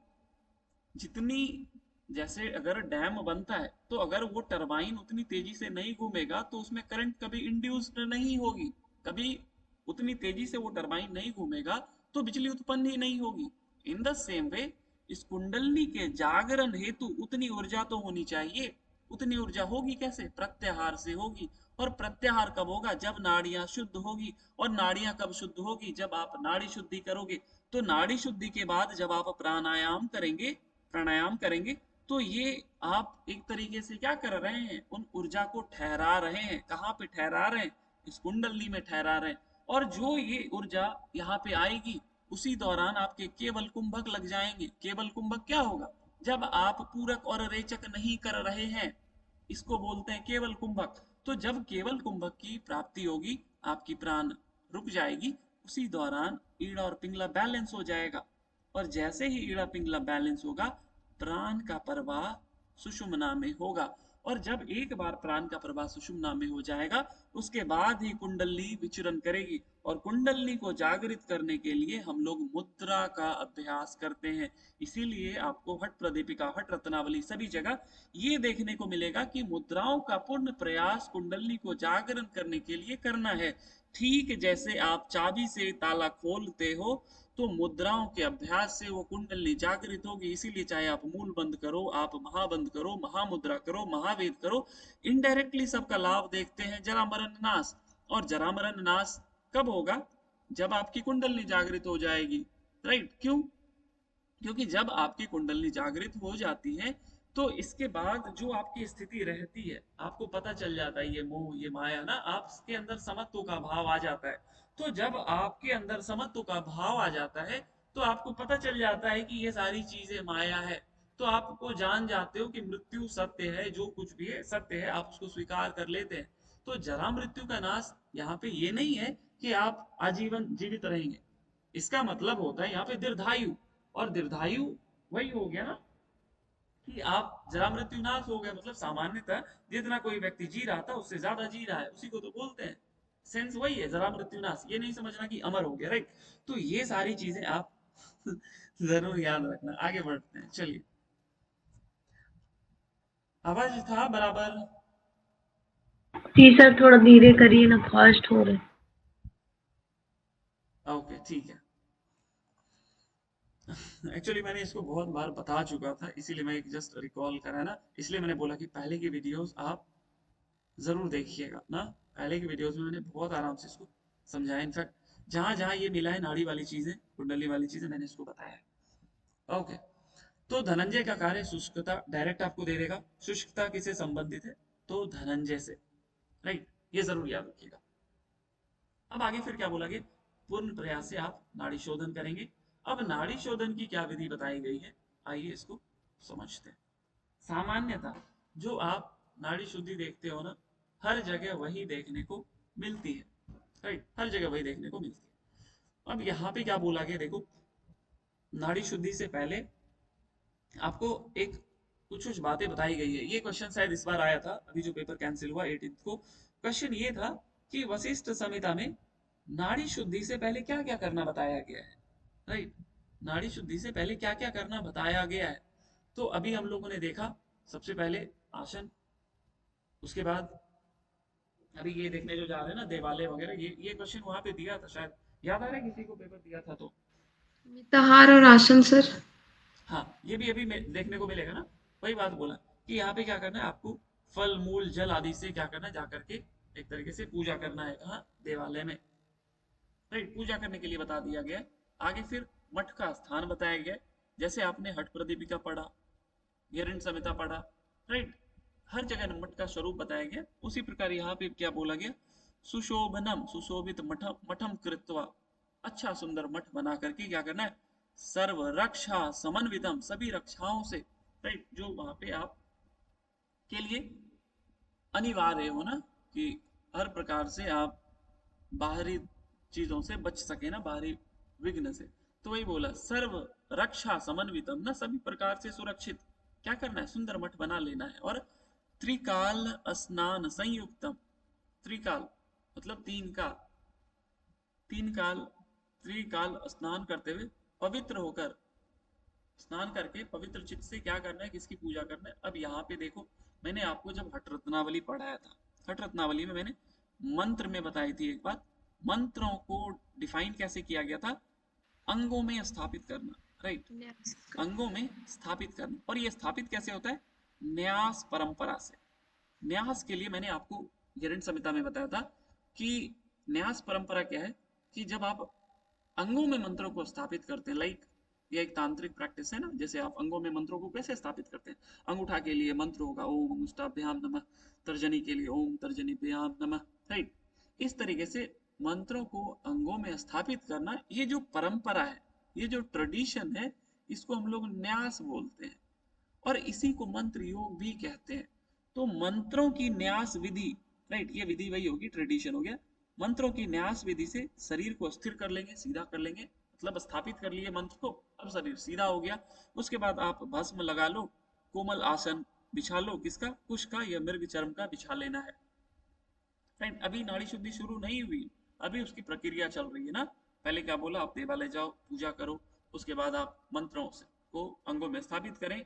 जितनी, जैसे अगर डैम बनता है तो अगर वो टरबाइन उतनी तेजी से नहीं घूमेगा तो उसमें करंट कभी इंड्यूस्ड नहीं होगी, कभी उतनी तेजी से वो टरबाइन नहीं घूमेगा तो बिजली उत्पन्न ही नहीं होगी। इन द सेम वे इस कुंडली के जागरण हेतु उतनी ऊर्जा तो होनी चाहिए। उतनी ऊर्जा होगी कैसे, प्रत्याहार से होगी। और प्रत्याहार कब होगा, जब नाड़ियां शुद्ध होगी। और नाड़ियां कब शुद्ध होगी, जब आप नाड़ी शुद्धि करोगे। तो नाड़ी शुद्धि के बाद जब आप प्राणायाम करेंगे, प्राणायाम करेंगे, तो ये आप एक तरीके से क्या कर रहे हैं, उन ऊर्जा को ठहरा रहे हैं। कहाँ पे ठहरा रहे हैं, इस कुंडली में ठहरा रहे हैं। और जो ये ऊर्जा यहाँ पे आएगी, उसी दौरान आपके केवल कुंभक लग जाएंगे। केवल कुंभक क्या होगा, जब आप पूरक और रेचक नहीं कर रहे हैं, इसको बोलते हैं केवल कुंभक। तो जब केवल कुंभक की प्राप्ति होगी, आपकी प्राण रुक जाएगी, उसी दौरान ईड़ा और पिंगला बैलेंस हो जाएगा। और जैसे ही ईड़ा पिंगला बैलेंस होगा, प्राण का प्रवाह सुषुम्ना में होगा। और जब एक बार प्राण का प्रवाह सुषुम्ना में हो जाएगा, उसके बाद ही कुंडली विचरण करेगी। और कुंडली को जागृत करने के लिए हम लोग मुद्रा का अभ्यास करते हैं। इसीलिए आपको हट प्रदीपिका, हट रत्नावली, सभी जगह ये देखने को मिलेगा कि मुद्राओं का पूर्ण प्रयास कुंडली को जागरण करने के लिए करना है। ठीक जैसे आप चाबी से ताला खोलते हो तो मुद्राओं के अभ्यास से वो कुंडली जागृत होगी। इसीलिए चाहे आप मूल बंद करो, आप महाबंद करो, महामुद्रा करो, महावेद करो, इनडायरेक्टली सबका लाभ देखते हैं। जरा मरण नाश, और जरा मरण नाश कब होगा? जब आपकी कुंडली जागृत हो जाएगी, राइट? क्यों? क्योंकि जब आपकी कुंडली जागृत हो जाती है तो इसके बाद जो आपकी स्थिति रहती है, आपको पता चल जाता है ये मोह, ये माया ना, आपके अंदर समत्व का भाव आ जाता है। तो जब आपके अंदर समत्व का भाव आ जाता है तो आपको पता चल जाता है कि ये सारी चीजें माया है। तो आपको जान जाते हो कि मृत्यु सत्य है, जो कुछ भी है सत्य है, आप उसको स्वीकार कर लेते हैं। तो जरा मृत्यु का नाश यहाँ पे ये नहीं है कि आप आजीवन जीवित रहेंगे, इसका मतलब होता है यहाँ पे दीर्घायु। और दीर्घायु वही हो गया ना कि आप जरा मृत्यु नाश हो गया, मतलब सामान्यतः जितना कोई व्यक्ति जी रहा था उससे ज्यादा जी रहा है, उसी को तो बोलते हैं। सेंस वही है, जरा मृत्यु नाश। ये नहीं समझना कि अमर हो गया, राइट? तो ये सारी चीजें आप जरूर याद रखना। आगे बढ़ते हैं, चलिए। आवाज था बराबर? जी सर, थोड़ा धीरे करिए ना, फास्ट हो रहे। ओके, ठीक है। एक्चुअली मैंने इसको बहुत बार बता चुका था, इसीलिए मैं जस्ट रिकॉल करा ना, इसलिए मैंने बोला कि पहले की वीडियोस आप जरूर देखिएगा ना। पहले की वीडियोस में मैंने बहुत आराम से इसको समझाया। इनफैक्ट जहां जहां ये मिला है, नाड़ी वाली चीजें, कुंडली वाली चीजें, मैंने इसको बताया है। ओके, तो धनंजय का कार्य शुष्कता, डायरेक्ट आपको दे देगा। शुष्कता किसे संबंधित है? तो धनंजय से, राइट? ये जरूर याद रखिएगा। अब आगे फिर क्या बोला गया? पूर्ण प्रयास से आप नाड़ी शोधन करेंगे। अब नाड़ी शोधन की क्या विधि बताई गई है, आइए इसको समझते हैं। सामान्यतः जो आप नाड़ी शुद्धि देखते हो ना, हर जगह वही देखने को मिलती है, राइट? हर जगह वही देखने को मिलती है। अब यहाँ पे क्या बोला गया, देखो, नाड़ी शुद्धि से पहले आपको एक कुछ कुछ बातें बताई गई है। ये क्वेश्चन शायद इस बार आया था, अभी जो पेपर कैंसिल हुआ 18 को। क्वेश्चन ये था कि वशिष्ठ संहिता में नाड़ी शुद्धि से पहले क्या क्या करना बताया गया है, राइट? नाड़ी शुद्धि से पहले क्या क्या करना बताया गया है। तो अभी हम लोगों ने देखा, सबसे पहले आसन, उसके बाद अभी ये देखने जो जा रहे हैं ना, देवालय वगैरह, ये क्वेश्चन वहां पे दिया था, शायद याद आ रहा है किसी को पेपर दिया था तो? मिताहार और आसन सर। हाँ, ये भी अभी देखने को मिलेगा ना। वही बात बोला कि यहाँ पे क्या करना है आपको, फल मूल जल आदि से क्या करना है, जाकर के एक तरीके से पूजा करना है। कहाँ? देवालय में, राइट? पूजा करने के लिए बता दिया गया है। आगे फिर मठ का स्थान बताया गया है। जैसे आपने हठ प्रदीपिका पढ़ा, गिरिन संहिता पढ़ा, राइट? हर जगह मठ का स्वरूप बताया गया। उसी प्रकार यहाँ पे क्या बोला गया? सुशोभनम, सुशोभित मठम मठम कृत्वा, अच्छा सुंदर मठ बना करके क्या करना है? सर्व रक्षा समन्वितम, सभी रक्षाओं से, राइट? जो वहां पे आप के लिए अनिवार्य हो ना, कि हर प्रकार से आप बाहरी चीजों से बच सके ना, बाहरी विघ्न से। तो वही बोला, सर्व रक्षा समन्वितम ना, सभी प्रकार से सुरक्षित क्या करना है? सुंदर मठ बना लेना है। और त्रिकाल स्नान संयुक्तम, त्रिकाल मतलब तीन काल, तीन काल, त्रिकाल स्नान करते हुए पवित्र होकर, स्नान करके पवित्र चित्त से क्या करना है? किसकी पूजा करना है? अब यहाँ पे देखो, मैंने आपको जब हठ रत्नावली पढ़ाया था, हठ रत्नावली में मैंने मंत्र में बताई थी एक बात, मंत्रों को डिफाइन कैसे किया गया था? अंगों में स्थापित करना, राइट? अंगों में स्थापित करना। और ये स्थापित कैसे होता है? न्यास परंपरा से। न्यास के लिए मैंने आपको गिरिन संहिता में बताया था कि न्यास परंपरा क्या है, कि जब आप अंगों में मंत्रों को स्थापित करते हैं, लाइक ये एक तांत्रिक प्रैक्टिस है ना, जैसे आप अंगों में मंत्रों को कैसे स्थापित करते हैं? अंगूठा के लिए मंत्र होगा ओम अंगुष्ठाभ्याम नमः, तर्जनी के लिए ओम तर्जनीभ्याम नमः, राइट? इस तरीके से मंत्रों को अंगों में स्थापित करना, ये जो परंपरा है, ये जो ट्रेडिशन है, इसको हम लोग न्यास बोलते हैं। और इसी को मंत्र योग भी कहते हैं। तो मंत्रों की न्यास विधि, राइट? ये विधि वही होगी, ट्रेडिशन हो गया। मंत्रों की न्यास विधि से शरीर को स्थिर कर लेंगे, सीधा कर लेंगे, मतलब स्थापित कर लिए मंत्र को, अब शरीर सीधा हो गया। उसके बाद आप भस्म लगा लो, कोमल आसन बिछा लो, किसका? कुश का या मृग चर्म का बिछा लेना है, राइट? अभी नाड़ी शुद्धि शुरू नहीं हुई, अभी उसकी प्रक्रिया चल रही है ना। पहले क्या बोला? आप देवालय जाओ, पूजा करो, उसके बाद आप मंत्रों से को अंगों में स्थापित करें,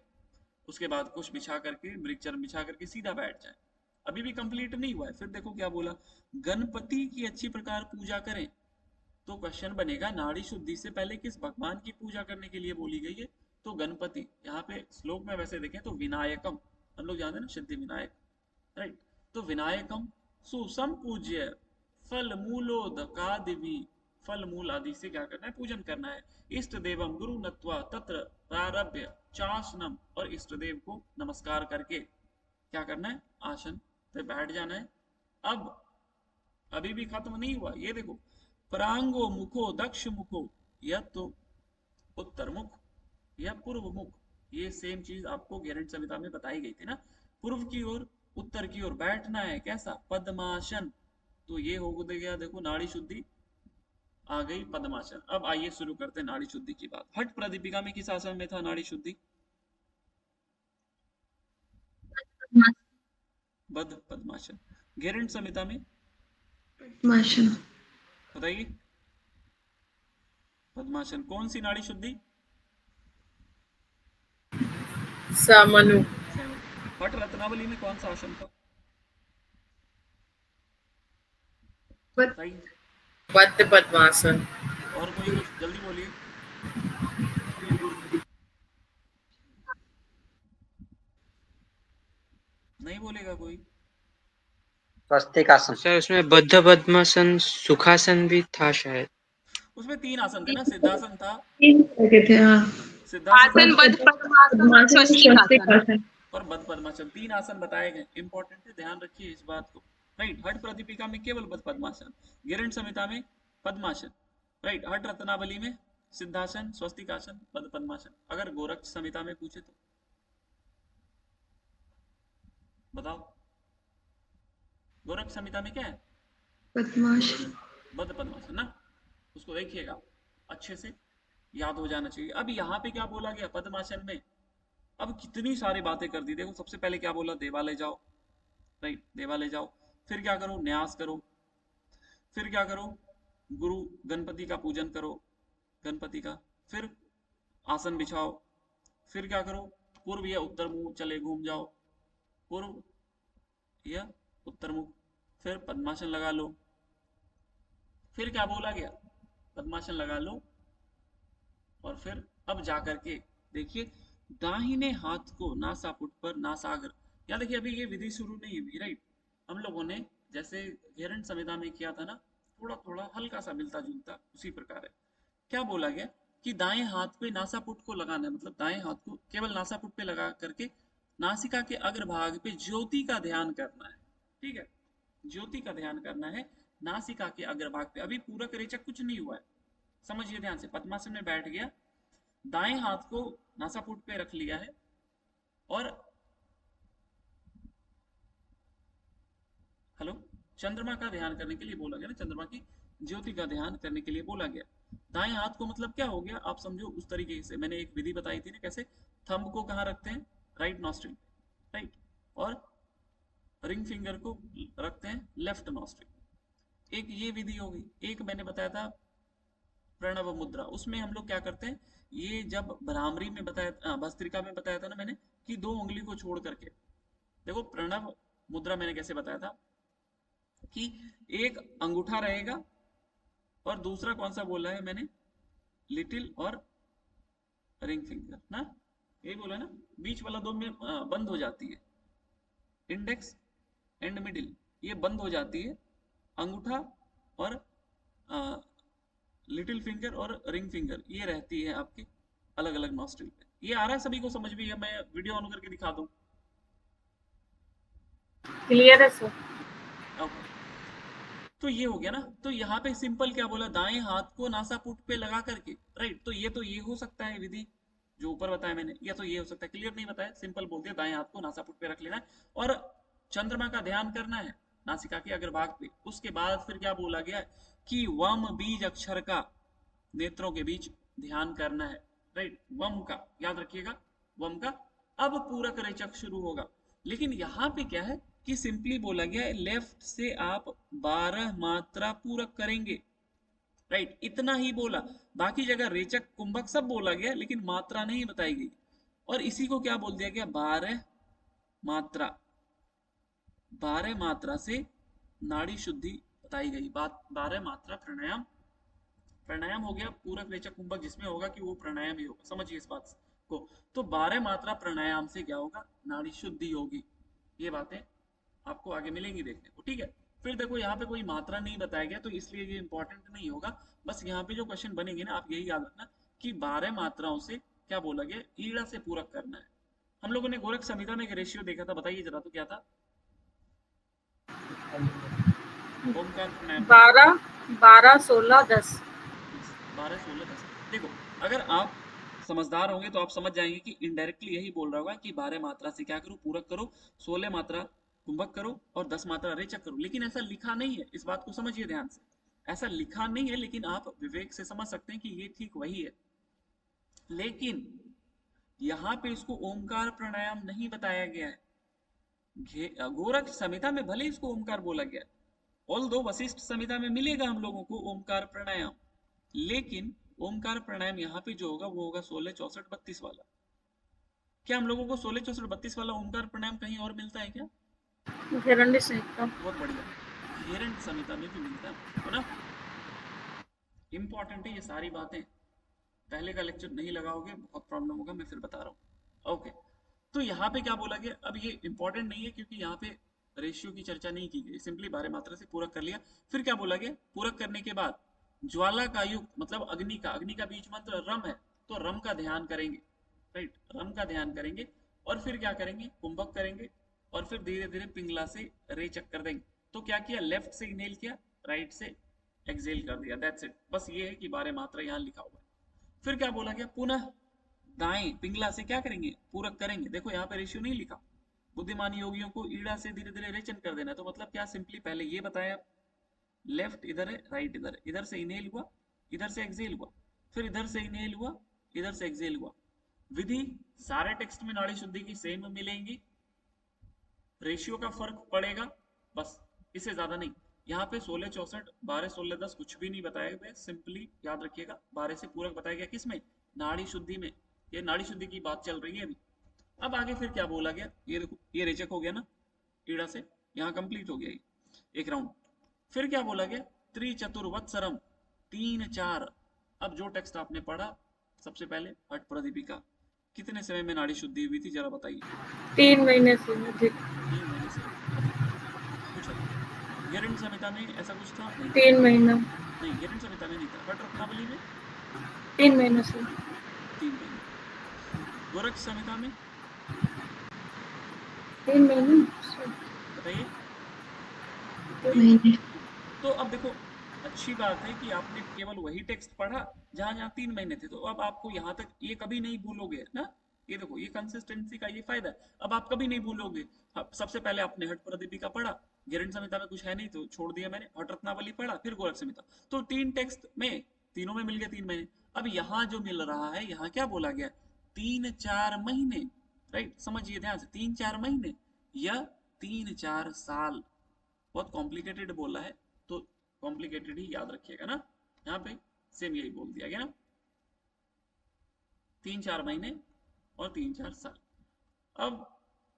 उसके बाद कुछ बिछा करके, मृग चर्म बिछा करके सीधा बैठ जाए। अभी भी कंप्लीट नहीं हुआ है। फिर देखो क्या बोला, गणपति की अच्छी प्रकार पूजा करें। तो क्वेश्चन बनेगा नाड़ी शुद्धि से पहले किस भगवान की पूजा करने के लिए बोली गई है? तो गणपति। यहाँ पे श्लोक में वैसे देखें तो विनायकम, हम लोग जानते हैं ना सिद्धि विनायक, राइट। तो विनायकम सुसंपूज्य फल मूलोदकादिवि, फल मूल आदि से क्या करना है? पूजन करना है। इष्ट देवम गुरु नत्वा तत्र प्रारभ्य चासनम, और इष्ट देव को नमस्कार करके क्या करना है? आसन पे बैठ जाना है। अब अभी भी खत्म नहीं हुआ, ये देखो, प्रांगो मुखो दक्ष मुखो, यह तो उत्तर मुख, यह पूर्व मुख। ये सेम चीज आपको गैरंट संहिता में बताई गई थी ना। पूर्व की ओर उत्तर की ओर बैठना है, कैसा? पद्मासन। तो ये हो गया, देखो नाड़ी शुद्धि आ गई, पद्मासन। अब आइए शुरू करते हैं नाड़ी शुद्धि की बात। हट प्रदीपिका में किस आसन में था नाड़ी शुद्धि? बद्ध पद्मासन। गैरंट संहिता में पद्मासन। बताइए, पद्मासन। कौन सी नाड़ी शुद्धि? सामनु। हट रत्नावली में कौन सा आसन था? बताइए। बद्ध पद्मासन। और कोई कुछ जल्दी बोलिए। नहीं बोलेगा कोई। स्वस्तिकासन। सर उसमें बद्ध पद्मासन सुखासन भी था शायद। उसमें 3 आसन थे ना, सिद्धासन था, 3 तरह के थे। हाँ, सिद्धासन आसन बद्ध पद्मासन, पद्मासन, स्वस्तिकासन। स्वस्तिकासन। और बद्ध पद्मासन। 3 आसन बताए गए, इंपॉर्टेंट है, ध्यान रखिए इस बात को, राइट। हट प्रदीपिका में केवल बद्ध पद्मासन, गिरंट संहिता में पद्मासन, राइट। हट रत्नावली में सिद्धासन, स्वस्तिकासन, बद्ध पद्मासन। अगर गोरक्ष संहिता में पूछे तो बताओ, गोरक्ष संहिता में क्या है? पद्मासन। बद्ध पद्मासन ना, उसको देखिएगा, अच्छे से याद हो जाना चाहिए। अब यहाँ पे क्या बोला गया पद्मासन में? अब कितनी सारी बातें कर दी। देखो सबसे पहले क्या बोला? देवालय जाओ, राइट, देवालय जाओ। फिर क्या करो? न्यास करो। फिर क्या करो? गुरु गणपति का पूजन करो, गणपति का। फिर आसन बिछाओ। फिर क्या करो? पूर्व या उत्तर मुंह चले घूम जाओ, पूर्व या उत्तर मुख। फिर पद्मासन लगा लो। फिर क्या बोला गया? पद्मासन लगा लो, और फिर अब जाकर के देखिए, दाहिने हाथ को नासापुट पर नासाग्र। या देखिए अभी ये विधि शुरू नहीं हुई, राइट। हम लोगों ने जैसे घेरन संविदा में किया था ना, थोड़ा थोड़ा हल्का सा मिलता जुलता उसी प्रकार है। क्या बोला गया कि दाएं हाथ पे नासापुट को लगाना है, मतलब दाएं हाथ को केवल नासापुट पे लगा करके नासिका के अग्रभाग पे ज्योति का ध्यान करना है, ठीक है। ज्योति का ध्यान करना है नासिका के अग्रभाग पे। अभी पूरक रेचक कुछ नहीं हुआ है, समझिए ध्यान से। पद्मासन में बैठ गया, दाएं हाथ को नासापुट पे रख लिया है, और हेलो, चंद्रमा का ध्यान करने के लिए बोला गया ना, चंद्रमा की ज्योति का ध्यान करने के लिए बोला गया। दाएं हाथ को मतलब क्या हो गया, आप समझो उस तरीके से। मैंने एक विधि बताई थी ना, कैसे थंब को कहाँ रखते हैं? राइट नॉस्ट्रिल, राइट, और रिंग फिंगर को रखते हैं लेफ्ट नॉस्ट्रिल। एक ये विधि होगी। एक मैंने बताया था प्रणव मुद्रा, उसमें हम लोग क्या करते हैं, ये जब भ्रामरी में बताया, भस्त्रिका में बताया था ना मैंने, कि 2 उंगली को छोड़ करके। देखो प्रणव मुद्रा मैंने कैसे बताया था कि एक अंगूठा रहेगा, और दूसरा कौन सा बोला है मैंने? लिटिल और रिंग फिंगर ना, यही बोला ना। बीच वाला 2 में बंद हो जाती है, इंडेक्स एंड मिडिल, ये बंद हो जाती है। अंगूठा और लिटिल फिंगर और रिंग फिंगर ये रहती है आपकी अलग अलग नॉस्ट्रिल पे। ये आ रहा है सभी को समझ में? मैं वीडियो ऑन करके दिखा दूं? क्लियर है सर। ओके, तो ये हो गया ना। तो यहाँ पे सिंपल क्या बोला? दाएं हाथ को नासापुट पे लगा करके, राइट। तो ये हो सकता है विधि जो ऊपर बताया मैंने, या तो ये हो सकता है। क्लियर नहीं बताया, सिंपल बोल दिया, दाएं हाथ को नासापुट पे रख लेना है, और चंद्रमा का ध्यान करना है नासिका के अग्रभाग पे। उसके बाद फिर क्या बोला गया कि वम बीज अक्षर का नेत्रों के बीच ध्यान करना है, राइट। वम का याद रखिएगा, वम का। अब पूरक रेचक शुरू होगा। लेकिन यहाँ पे क्या है कि सिंपली बोला गया है लेफ्ट से आप 12 मात्रा पूरक करेंगे, राइट। इतना ही बोला, बाकी जगह रेचक कुंभक सब बोला गया, लेकिन मात्रा नहीं बताई गई। और इसी को क्या बोल दिया गया? 12 मात्रा। 12 मात्रा से नाड़ी शुद्धि बताई गई। बात 12 मात्रा प्राणायाम प्राणायाम हो गया पूरक रेचक कुंभक, जिसमें होगा कि वो प्राणायाम ही होगा, समझिए इस बात को। तो 12 मात्रा प्राणायाम से क्या होगा, नाड़ी शुद्धि होगी। ये बातें आपको आगे मिलेंगी देखने को, ठीक है। फिर देखो यहाँ पे कोई मात्रा नहीं बताया गया, तो इसलिए ये इंपॉर्टेंट नहीं होगा। बस यहाँ पे जो क्वेश्चन बनेंगे ना, आप यही याद रखना कि 12 मात्राओं से क्या बोला गया, ईड़ा से पूरक करना है। हम लोगों ने गोरख संहिता में एक रेशियो देखा था, बताइए जरा, तो क्या था? ओमकार प्राणायाम 12 12 16 10। 12 16 10। देखो अगर आप समझदार होंगे तो आप समझ जाएंगे कि इनडायरेक्टली यही बोल रहा होगा कि 12 मात्रा से क्या करो, पूरक करो, 16 मात्रा कुंभक करो और 10 मात्रा रेचक करो। लेकिन ऐसा लिखा नहीं है, इस बात को समझिए ध्यान से। ऐसा लिखा नहीं है, लेकिन आप विवेक से समझ सकते हैं कि ये ठीक वही है। लेकिन यहाँ पे इसको ओमकार प्राणायाम नहीं बताया गया है। गोरख संहिता में भले इसको ओमकार बोला गया, ऑल दो वशिष्ठ संहिता में मिलेगा हम लोगों को ओमकार प्राणायाम, लेकिन ओमकार प्राणायाम यहाँ पे जो होगा वो होगा 16 64 32 वाला। क्या हम लोगों को 16 64 32 वाला ओमकार प्राणायाम कहीं और मिलता है क्या? घेरंडी संहिता। बहुत बढ़िया, घेरंड संहिता में भी मिलता है ना। इंपॉर्टेंट है ये सारी बातें, पहले का लेक्चर नहीं लगाओगे बहुत प्रॉब्लम होगा, मैं फिर बता रहा हूँ। ओके, तो यहाँ पे क्या बोला गया, अब ये इंपॉर्टेंट नहीं है क्योंकि यहाँ पे रेशियो की चर्चा नहीं की गई, सिंपली 12 मात्रा से पूरक कर लिया। फिर क्या बोला गया, पूरक करने के बाद ज्वाला का युक्त मतलब अग्नि का बीज मंत्र रम है, तो रम का ध्यान करेंगे, राइट, रम का ध्यान करेंगे। और फिर क्या करेंगे, कुंभक करेंगे और फिर धीरे धीरे पिंगला से रेचक कर देंगे। तो क्या किया, लेफ्ट से इनहेल किया, राइट से एक्सेल कर दिया, दैट्स इट। बस ये है कि 12 मात्रा यहाँ लिखा हुआ है। फिर क्या बोला गया, पुनः दाएं पिंगला से क्या करेंगे, पूरक करेंगे। देखो यहाँ पे रेशियो नहीं लिखा, बुद्धिमानी योगियों को ईड़ा से धीरे धीरे रेचन कर देना। तो मतलब क्या, सिंपली पहले ये बताया, लेफ्ट इधर है, राइट इधर है, इधर से इनहेल हुआ, इधर से एक्सेल हुआ, फिर इधर से इनहेल हुआ, इधर से एक्सेल हुआ। विधि सारे टेक्स्ट में नाड़ी शुद्धि की सेम मिलेंगी, रेशियो का फर्क पड़ेगा, बस इससे ज्यादा नहीं। यहाँ पे 16 64 12 16 10 कुछ भी नहीं बताया गया, सिंपली याद रखिएगा 12 से पूरक बताया गया, किसमें, नाड़ी शुद्धि में। ये नाड़ी शुद्धि की बात चल रही है अभी। अब आगे फिर क्या बोला गया, ये देखो ये रेचक हो गया ना ईड़ा से, यहाँ कंप्लीट हो गया ये एक राउंड। फिर क्या बोला गया, त्रिचतुर्वत्सरम 3 4। अब जो टेक्स्ट आपने पढ़ा सबसे पहले हठ प्रदीपिका, कितने समय में नाड़ी शुद्धि हुई थी जरा बताइए? 3 महीने से अधिक। 3 महीने से अधिक, कुछ अधिक। घेरंड संहिता में ऐसा कुछ था नहीं? 3 महीना। नहीं, घेरंड संहिता में नहीं था। हठ रत्नावली में 3 महीने से। 3 महीने। गोरख संहिता में 3 महीने। बताइए। महीने। तो अब देखो अच्छी बात है कि आपने केवल वही टेक्स्ट पढ़ा जहां जहां 3 महीने थे, तो अब आपको यहाँ तक ये कभी नहीं भूलोगे ना। ये देखो ये कंसिस्टेंसी का ये फायदा है, अब आप कभी नहीं भूलोगे। सबसे पहले आपने हठ प्रदीपिका पढ़ा, घेरंड संहिता में कुछ है नहीं तो छोड़ दिया मैंने, हठ रत्नावली पढ़ा, फिर गोरख संहिता, तो 3 टेक्स्ट में तीनों में मिल गया 3 महीने। अब यहाँ जो मिल रहा है, यहाँ क्या बोला गया, 3 4 महीने, राइट, समझिए ध्यान से, 3 4 महीने या 3 4 साल। बहुत कॉम्प्लिकेटेड बोला है तो कॉम्प्लिकेटेड ही याद रखिएगा ना, यहाँ पे सेम यही बोल दिया गया ना, 3 4 महीने और 3 4 साल। अब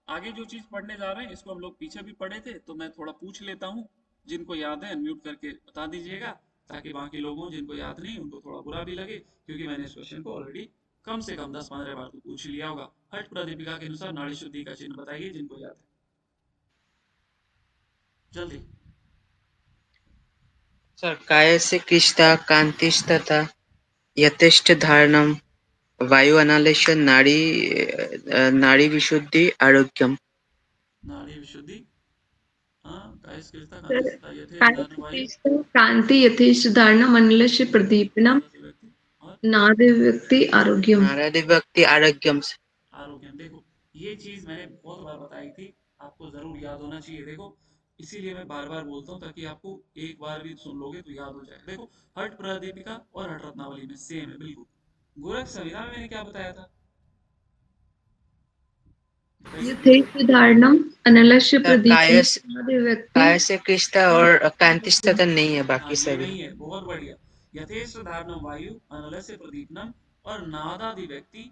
आगे जो चीज पढ़ने जा रहे हैं इसको हम लोग पीछे भी पढ़े थे, तो मैं थोड़ा पूछ लेता हूँ, जिनको याद है अनम्यूट करके बता दीजिएगा, ताकि बाकी लोगों जिनको याद नहीं उनको थोड़ा बुरा भी लगे, क्योंकि मैंने इस क्वेश्चन को ऑलरेडी कम से कम 10 15 बार तो पूछ लिया होगा। हठ प्रदीपिका के अनुसार नाड़ी शुद्धि का चिन्ह बताइए जिनको याद है, जल्दी। सर, कायस्य कृष्टा कांतिस्तथा यथेष्ट धारणम वायु अनालस्य नाड़ी विशुद्धि आरोग्यम। नाड़ी विशुद्धि, हाँ, कायस्कृता सर, कांतिस्था यथेष्ट धारण वायु कांति यथेष्ट धारणा मंडलस्य प्रदीपनम नादि व्यक्ति और नादि व्यक्ति आरोग्यम। नारद व्यक्ति आरोग्यम। आरोग्यम। देखो ये चीज मैंने बहुत बार बताई थी, आपको जरूर याद होना चाहिए। देखो इसीलिए मैं बार बार बोलता हूँ ताकि आपको एक बार भी सुन लोगे तो याद हो जाए। देखो हठ प्रदीपिका और हठ रत्नावली में सेम है बिल्कुल। गोरख संहिता में मैंने क्या बताया था, बताइए। यथेष्ट धारणम अनलस्य प्रदीपनम कायस्य नादि व्यक्ति। कायस्य कृष्टा और कांतिस्तथा नहीं है हाँ बाकी ये सभी। नहीं है, बहुत बढ़िया। यथेष्ट धारणम वायु अनलस्य प्रदीपनम और नादादि व्यक्ति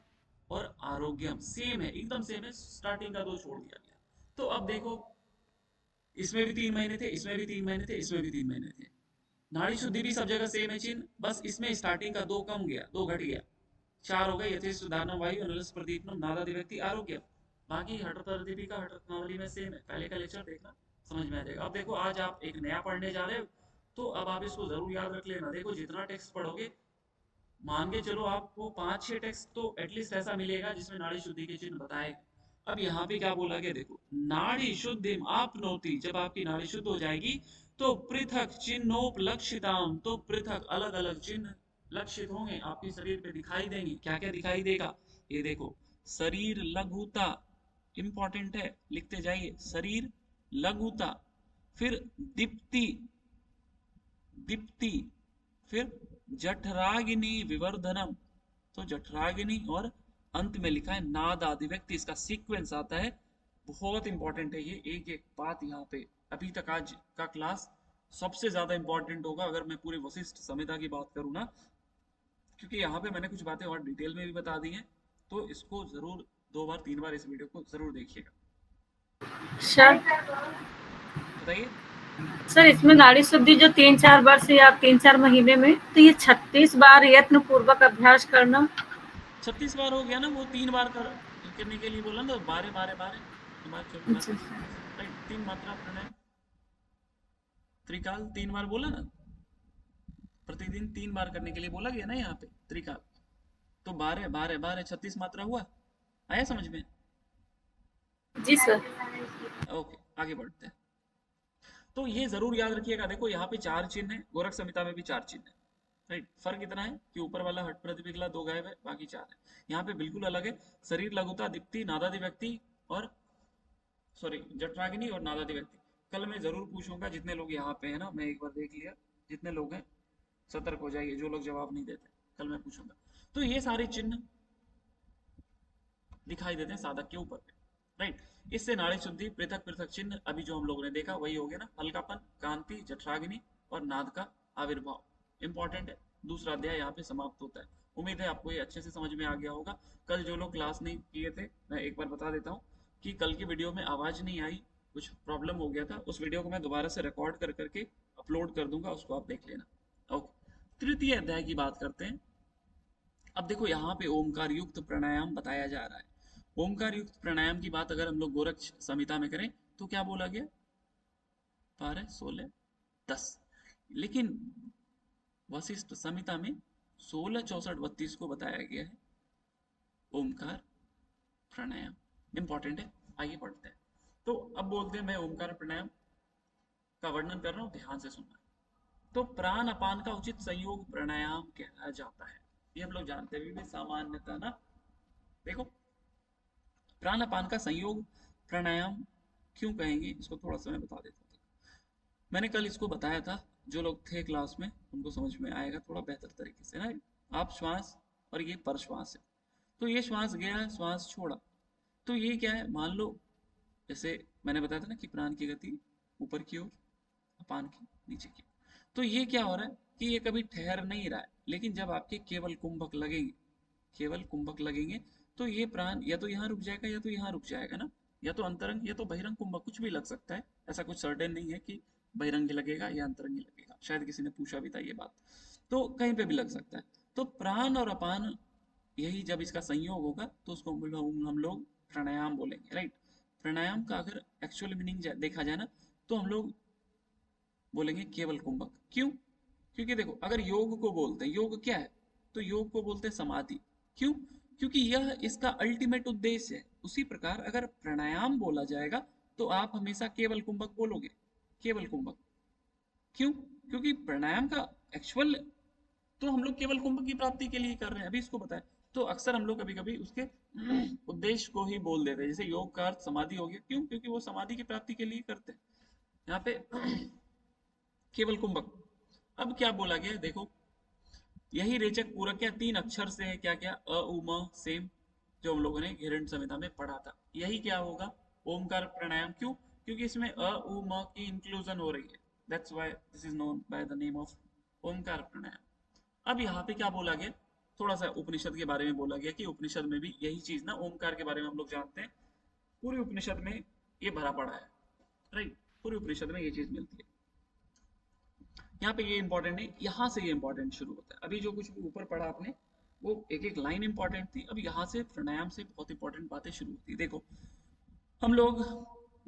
और आरोग्यम सेम है, एकदम सेम है, स्टार्टिंग का दो छोड़ दिया गया। तो अब देखो इसमें भी 3 महीने थे, इसमें भी 3 महीने थे, इसमें भी 3 महीने थे, नाड़ी शुद्धि भी सब जगह सेम है चिन्ह, बस इसमें स्टार्टिंग का 2 कम गया, 2 घट गया, 4 हो गए। यथेष्ट सुधारणम वायु अनलस प्रदीपनम नादादि व्यक्ति आरोग्य। बाकी हठ प्रदीपिका हठ रत्नावली में सेम है। पहले का लेक्चर देखना, समझ में आ जाएगा। अब देखो आज आप एक नया पढ़ने जा रहे हो, तो अब आप इसको जरूर याद रख लेना। देखो जितना टेक्स्ट पढ़ोगे, मान के चलो आपको 5-6 टेक्स्ट तो एटलीस्ट ऐसा मिलेगा जिसमें नाड़ी शुद्धि के चिन्ह बताए। अब यहाँ पे क्या बोला गया देखो, नाड़ी शुद्धिम आपनोति, जब आपकी नाड़ी शुद्ध हो जाएगी तो पृथक चिन्होपलक्षिताम, तो पृथक अलग अलग चिन्ह लक्षित होंगे, आपके शरीर पे दिखाई देंगे। क्या क्या दिखाई देगा, ये देखो। शरीर लघुता, इंपॉर्टेंट है, लिखते जाइए। शरीर लघुता, फिर दीप्ति, दीप्ति, फिर जठराग्नि विवर्धनम, तो जठराग्नि, और अंत में लिखा है नाद आदि व्यक्ति। इसका सीक्वेंस आता है, बहुत इंपॉर्टेंट है ये। एक एक बात यहाँ पे, अभी तक आज का क्लास सबसे ज्यादा इंपॉर्टेंट होगा अगर मैं पूरे वशिष्ठ संहिता की बात करूँ ना, क्योंकि यहाँ पे मैंने कुछ बातें और डिटेल में भी बता दी हैं। तो इसको जरूर 2 बार 3 बार इस वीडियो को जरूर देखिएगा। सर बताइए। सर इसमें नाड़ी शुद्धि जो 3-4 वर्ष या 3-4 महीने में, तो ये 36 बार यत्न पूर्वक अभ्यास करना। 36 बार हो गया ना, वो 3 बार करने के लिए बोला ना, 12 12 12 अच्छा। राइट। 3 मात्रा प्राणायाम त्रिकाल 3 बार बोला ना, प्रतिदिन 3 बार करने के लिए बोला गया ना यहाँ पे त्रिकाल। तो 12 12 12 36 मात्रा हुआ। आया समझ में? जी सर। ओके, आगे बढ़ते हैं। तो ये जरूर याद रखिएगा। देखो यहाँ पे 4 चिन्ह है, गोरख संहिता में भी 4 चिन्ह है, राइट। फर्क इतना है कि ऊपर वाला हट प्रतिपिघला 2 गायब है, बाकी 4 है। यहाँ पे बिल्कुल अलग है। शरीर लघुता, दीप्ति, नादादि व्यक्ति, और सॉरी जठराग्नि और नादादि व्यक्ति। कल मैं जरूर पूछूंगा, जितने लोग यहाँ पे है ना, मैं एक बार देख लिया जितने लोग हैं, सतर्क हो जाइए जो लोग जवाब नहीं देते, कल मैं पूछूंगा। तो ये सारे चिन्ह दिखाई देते हैं साधक के ऊपर पे, राइट। इससे नाड़ी शुद्धि, पृथक पृथक चिन्ह, अभी जो हम लोगों ने देखा वही हो गया ना। हल्कापन, कांति, जठराग्नि और नाद का आविर्भाव इंपॉर्टेंट है। दूसरा अध्याय यहाँ पे समाप्त होता है। उम्मीद है आपको ये अच्छे से समझ में आ गया होगा। कल जो लोग क्लास नहीं किए थे, मैं एक बार बता देता हूँ कि कल की वीडियो में आवाज नहीं आई, कुछ प्रॉब्लम हो गया था। उस वीडियो को मैं दोबारा से रिकॉर्ड कर करके अपलोड कर दूंगा, उसको आप देख लेना। ओके, तृतीय अध्याय की बात करते हैं। अब देखो यहाँ पे ओमकार युक्त प्राणायाम बताया जा रहा है। ओमकार युक्त प्राणायाम की बात अगर हम लोग गोरख संहिता में करें तो क्या बोला गया, 12 16 10, लेकिन वशिष्ठ संहिता में 16 64 32 को बताया गया है ओमकार प्राणायाम। इंपॉर्टेंट है, आइए पढ़ते हैं। तो अब बोलते हैं, मैं ओमकार प्राणायाम का वर्णन कर रहा हूँ, ध्यान से सुनना। तो प्राण अपान का उचित संयोग प्राणायाम कहा जाता है, ये हम लोग जानते हैं भी सामान्यतः ना। देखो प्राण अपान का संयोग प्राणायाम क्यों कहेंगे, इसको थोड़ा सा मैं बता देता हूँ। मैंने कल इसको बताया था, जो लोग थे क्लास में उनको समझ में आएगा थोड़ा बेहतर तरीके से ना। आप श्वास, और ये पर श्वास है, तो ये श्वास गया, श्वास छोड़ा, तो ये क्या है, मान लो जैसे मैंने बताया था ना कि प्राण की गति ऊपर की ओर, अपान की नीचे की। तो ये क्या हो रहा है कि ये कभी ठहर नहीं रहा है, लेकिन जब आपके केवल कुंभक लगेंगे, केवल कुंभक लगेंगे, तो ये प्राण या तो यहाँ रुक जाएगा या तो यहाँ रुक जाएगा ना, या तो अंतरंग या तो बहिरंग कुंभक, कुछ भी लग सकता है। ऐसा कुछ सर्टेन नहीं है कि बहिरंग लगेगा या अंतरंग लगेगा, शायद किसी ने पूछा भी था ये बात, तो कहीं पे भी लग सकता है। तो प्राण और अपान, यही जब इसका संयोग होगा तो उसको हम लोग प्राणायाम बोलेंगे, राइट। प्राणायाम का अगर एक्चुअल मीनिंग देखा जाए ना, तो हम लोग बोलेंगे केवल कुंभक। क्यों? क्योंकि देखो अगर योग को बोलते हैं, योग क्या है, तो योग को बोलते हैं समाधि। क्यों? क्योंकि यह इसका अल्टीमेट उद्देश्य है। उसी प्रकार अगर प्राणायाम बोला जाएगा तो आप हमेशा केवल कुंभक बोलोगे, केवल कुंभक। क्यों? क्योंकि प्राणायाम का एक्चुअल तो हम लोग केवल कुंभक की प्राप्ति के लिए कर रहे हैं, अभी इसको बताया। तो अक्सर हम लोग कभी कभी उसके उद्देश्य को ही बोल देते हैं, जैसे योग का अर्थ समाधि हो गया। क्यों? क्योंकि वो समाधि की प्राप्ति के लिए करते हैं। यहाँ पे केवल कुंभक। अब क्या बोला गया है देखो, यही रेचक पूरक क्या 3 अक्षर से है, क्या क्या, अ उ म, सेम जो हम लोगों ने हिरण्य संहिता में पढ़ा था। यही क्या होगा, ओमकार प्राणायाम। क्यों? क्योंकि इसमें अ उ म की इंक्लूजन हो रही है, that's why this is known by the name of Omkar pranayama. अब यहाँ पे क्या बोला गया, थोड़ा सा उपनिषद के बारे में बोला गया कि उपनिषद में भी यही चीज ना, ओमकार के बारे में हम लोग जानते हैं, पूरी उपनिषद में ये भरा पड़ा है, राइट। पूरी उपनिषद में ये चीज मिलती है। यहाँ पे ये इंपॉर्टेंट है, यहाँ से ये इंपॉर्टेंट शुरू होता है। अभी जो कुछ भी ऊपर पढ़ा आपने वो एक एक लाइन इंपॉर्टेंट थी, अब यहाँ से प्राणायाम से बहुत इंपॉर्टेंट बातें शुरू होती है। देखो हम लोग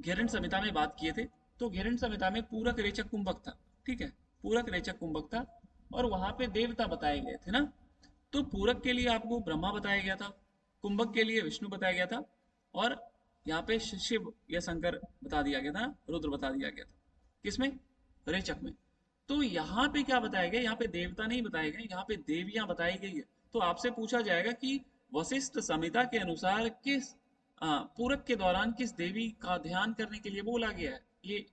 घेरन संहिता में बात किए थे, तो घेरन संहिता में पूरक रेचक कुंभक था, ठीक है, पूरक रेचक कुंभक था, और वहां पे देवता बताए गए थे ना। तो पूरक के लिए आपको ब्रह्मा बताया गया था, कुंभक के लिए विष्णु बताया गया था, और यहाँ पे शिव या शंकर बता दिया गया था ना, रुद्र बता दिया गया था। किसमें? रेचक में। तो यहाँ पे क्या बताया गया? यहाँ पे देवता नहीं बताए गए, यहाँ पे देवियां बताई गई है। तो आपसे पूछा जाएगा कि वशिष्ठ संहिता के अनुसार किस पूरक के दौरान किस देवी का ध्यान करने के लिए बोला गया है? ये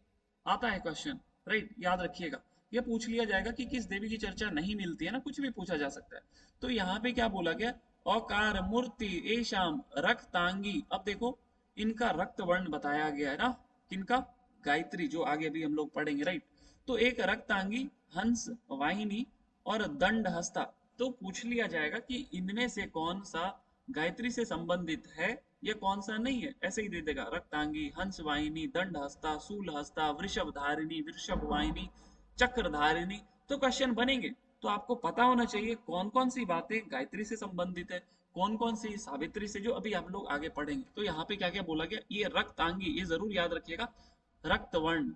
आता है क्वेश्चन, राइट, याद रखिएगा। ये पूछ लिया जाएगा कि किस देवी की चर्चा नहीं मिलती है ना, कुछ भी पूछा जा सकता है। तो यहाँ पे क्या बोला गया? औकार मूर्ति एशाम रक्तांगी। अब देखो इनका रक्त वर्ण बताया गया है ना, किनका? गायत्री, जो आगे भी हम लोग पढ़ेंगे, राइट। तो एक रक्तांगी, हंस वाहिनी और दंड हस्ता। तो पूछ लिया जाएगा कि इनमें से कौन सा गायत्री से संबंधित है या कौन सा नहीं है, ऐसे ही दे देगा। रक्तांगी, हंस वाहिनी, दंड हस्ता, शूल हस्ता, वृषभ धारिणी, वृषभ वाहिनी, चक्र धारिणी। तो क्वेश्चन बनेंगे। तो आपको पता होना चाहिए कौन कौन सी बातें गायत्री से संबंधित है, कौन कौन सी सावित्री से, जो अभी हम लोग आगे पढ़ेंगे। तो यहाँ पे क्या क्या बोला गया? ये रक्तांगी, ये जरूर याद रखिएगा, रक्त वर्ण,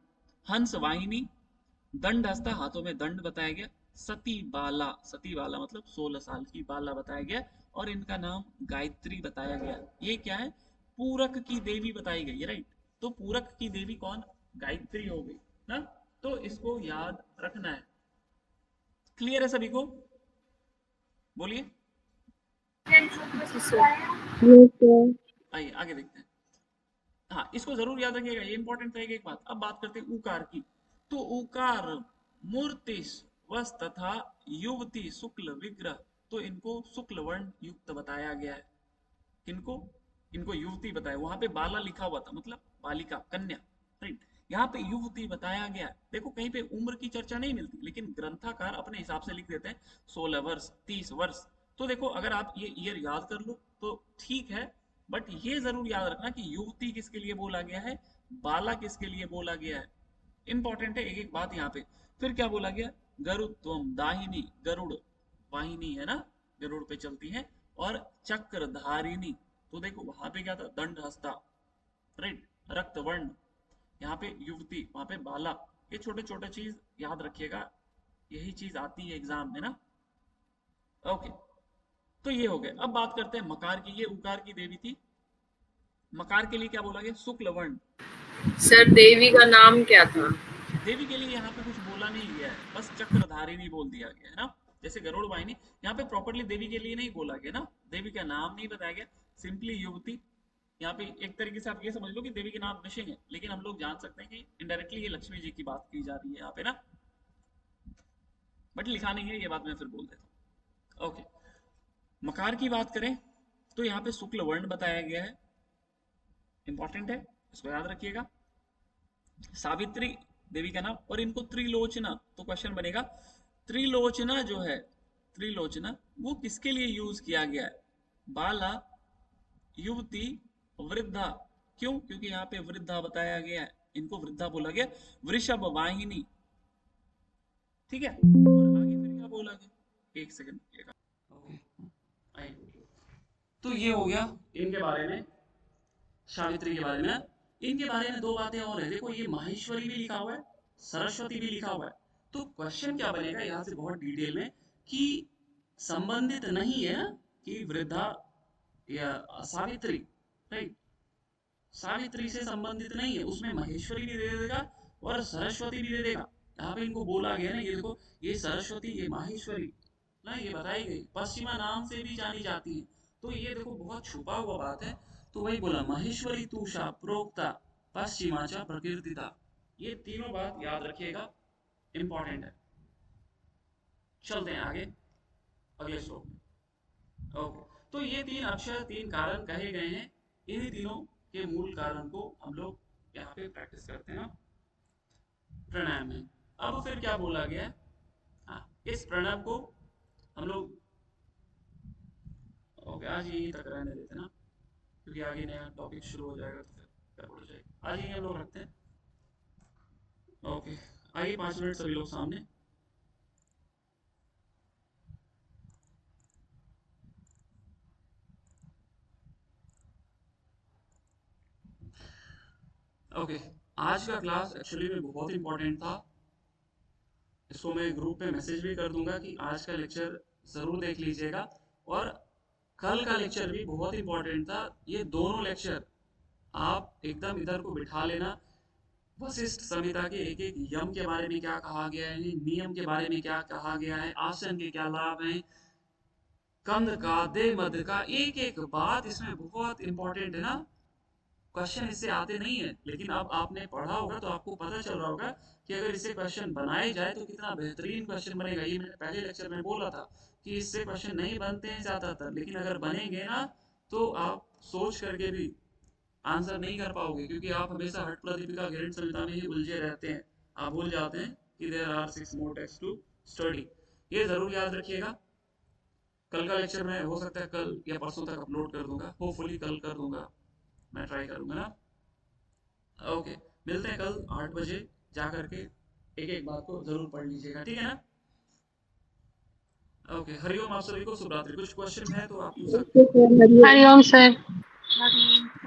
हंस वाहिनी, दंड हस्ता, हाथों में दंड बताया गया, सती बाला, सती बाला मतलब 16 साल की बाला बताया गया, और इनका नाम गायत्री बताया गया। ये क्या है? पूरक की देवी बताई गई है, राइट। तो पूरक की देवी कौन? गायत्री हो गई ना। तो इसको याद रखना है। क्लियर है सभी को? बोलिए। आइए आगे देखते हैं। हाँ, इसको जरूर याद रखिएगा, ये इंपॉर्टेंट रहेगी एक बात। अब बात करते हैं उकार की। तो उकार मूर्तिश वस तथा युवती शुक्ल विग्रह। तो इनको शुक्ल वर्ण युक्त बताया गया है। किनको? इनको युवती बताया, वहां पे बाला लिखा हुआ था, मतलब बालिका, कन्या, राइट। यहाँ पे युवती बताया गया। देखो कहीं पे उम्र की चर्चा नहीं मिलती, लेकिन ग्रंथाकार अपने हिसाब से लिख देते हैं 16 वर्ष, 30 वर्ष। तो देखो अगर आप ये ईयर याद कर लो तो ठीक है, बट ये जरूर याद रखना कि युवती किसके लिए बोला गया है, बाला किसके लिए बोला गया है। इंपॉर्टेंट है एक एक बात यहाँ पे। फिर क्या बोला गया? गरुत्वम दाहिनी, गरुड़ वाहिनी है ना, गरुड़ पे चलती है, और चक्रधारिणी। तो देखो वहां पे क्या था? दंड हस्ता, राइट, रक्त वर्ण, यहाँ पे युवती, वहां पे बाला। ये छोटे छोटे चीज याद रखिएगा, यही चीज आती है एग्जाम में ना। ओके, तो ये हो गए। अब बात करते हैं मकार की। ये उकार की देवी थी। मकार के लिए क्या बोला गया? शुक्ल वर्ण। सर देवी का नाम क्या था? देवी के लिए यहाँ पे कुछ बोला नहीं गया है, बस चक्रधारिणी बोल दिया गया है ना, जैसे गरुड़ वाहिनी। यहाँ पे प्रॉपरली देवी के लिए नहीं बोला गया ना, देवी का नाम नहीं बताया गया, सिंपली युवती। यहाँ पे एक तरीके से आप ये समझ लो कि देवी के नाम मिसिंग है, लेकिन हम लोग जान सकते हैं कि इनडायरेक्टली ये लक्ष्मी जी की बात की जा रही है यहाँ पे ना, बट लिखा नहीं है, ये बात मैं फिर बोल देता हूँ। ओके, मकार की बात करें तो यहाँ पे शुक्ल वर्ण बताया गया है, इंपॉर्टेंट है, इसको याद रखिएगा। सावित्री देवी का नाम, और इनको त्रिलोचना। तो क्वेश्चन बनेगा त्रिलोचना जो है, त्रिलोचना वो किसके लिए यूज किया गया है? बाला, युवती, वृद्धा। क्यों? क्योंकि यहाँ पे वृद्धा बताया गया है, इनको वृद्धा बोला गया। वृषभ वाहिनी, ठीक है। और आगे फिर क्या बोला गया? एक सेकंड, तो ये हो गया इनके बारे में, सावित्री के बारे में। इनके बारे में दो बातें और है। देखो ये माहेश्वरी भी लिखा हुआ है, सरस्वती भी लिखा हुआ है। तो क्वेश्चन क्या बनेगा यहाँ से बहुत डिटेल में, कि संबंधित नहीं है ना, कि वृद्धा या सावित्री, राइट, सावित्री से संबंधित नहीं है, उसमें महेश्वरी भी दे देगा और सरस्वती भी दे देगा। यहाँ पे इनको बोला गया ना, ये देखो, ये सरस्वती, ये माहेश्वरी ना, ये बताई गई, पश्चिमा नाम से भी जानी जाती है। तो ये देखो बहुत छुपा हुआ बात है। तो वही बोला, महेश्वरी तूषा प्रोक्ता पश्चिमाचा प्रकीर्तिता। ये तीनों बात याद रखिएगा, इंपॉर्टेंट है। चलते हैं आगे अगले श्लोक में। ओके, तो ये तीन अक्षर, तीन कारण कहे गए हैं। इन्हीं तीनों के मूल कारण को हम लोग यहाँ पे प्रैक्टिस करते हैं प्राणायाम में। अब फिर क्या बोला गया है? हाँ, इस प्राणायाम को हम लोग ओके आज यही तक रहने देते ना, क्योंकि आगे नया टॉपिक शुरू हो जाएगा तो फिर गड़बड़ हो जाएगी। आज यही हम लोग रखते हैं। ओके, आइए 5 मिनट सभी लोग सामने। ओके, आज का क्लास एक्चुअली में बहुत इंपॉर्टेंट था। इसको मैं ग्रुप में मैसेज भी कर दूंगा कि आज का लेक्चर जरूर देख लीजिएगा, और कल का लेक्चर भी बहुत इंपॉर्टेंट था। ये दोनों लेक्चर आप एकदम इधर को बिठा लेना। वशिष्ठ संहिता के एक एक यम के बारे में क्या कहा गया है, नियम के बारे में क्या कहा गया है, आसन के क्या लाभ हैं, कंद का, दे मध्य का, एक एक बात इसमें बहुत इंपॉर्टेंट है ना। क्वेश्चन इससे आते नहीं है, लेकिन अब आपने पढ़ा होगा तो आपको पता चल रहा होगा कि अगर इससे क्वेश्चन बनाए जाए तो कितना बेहतरीन क्वेश्चन बनेगा। ये मैंने पहले लेक्चर में बोला था कि इससे क्वेश्चन नहीं बनते हैं ज्यादातर, लेकिन अगर बनेंगे ना तो आप सोच करके भी आंसर नहीं कर पाओगे, क्योंकि आप हमेशा हठ प्रतिपिका ग्रेड संहिता में ही उलझे रहते हैं। आप भूल जाते हैं कि there are 6 more texts to study. ये जरूर याद रखिएगा। कल का लेक्चर मैं हो सकता है कल या परसों तक अपलोड कर दूंगा, होपफुली कल कर दूंगा, मैं ट्राई करूंगा ना। ओके, मिलते हैं कल 8 बजे। जा करके एक एक बात को जरूर पढ़ लीजिएगा, ठीक है ना। ओके, हरिओम। आप सभी को शुभ रात्रि। कुछ क्वेश्चन है तो आप पूछ सकते हो। हरिओम सर। हरिओम।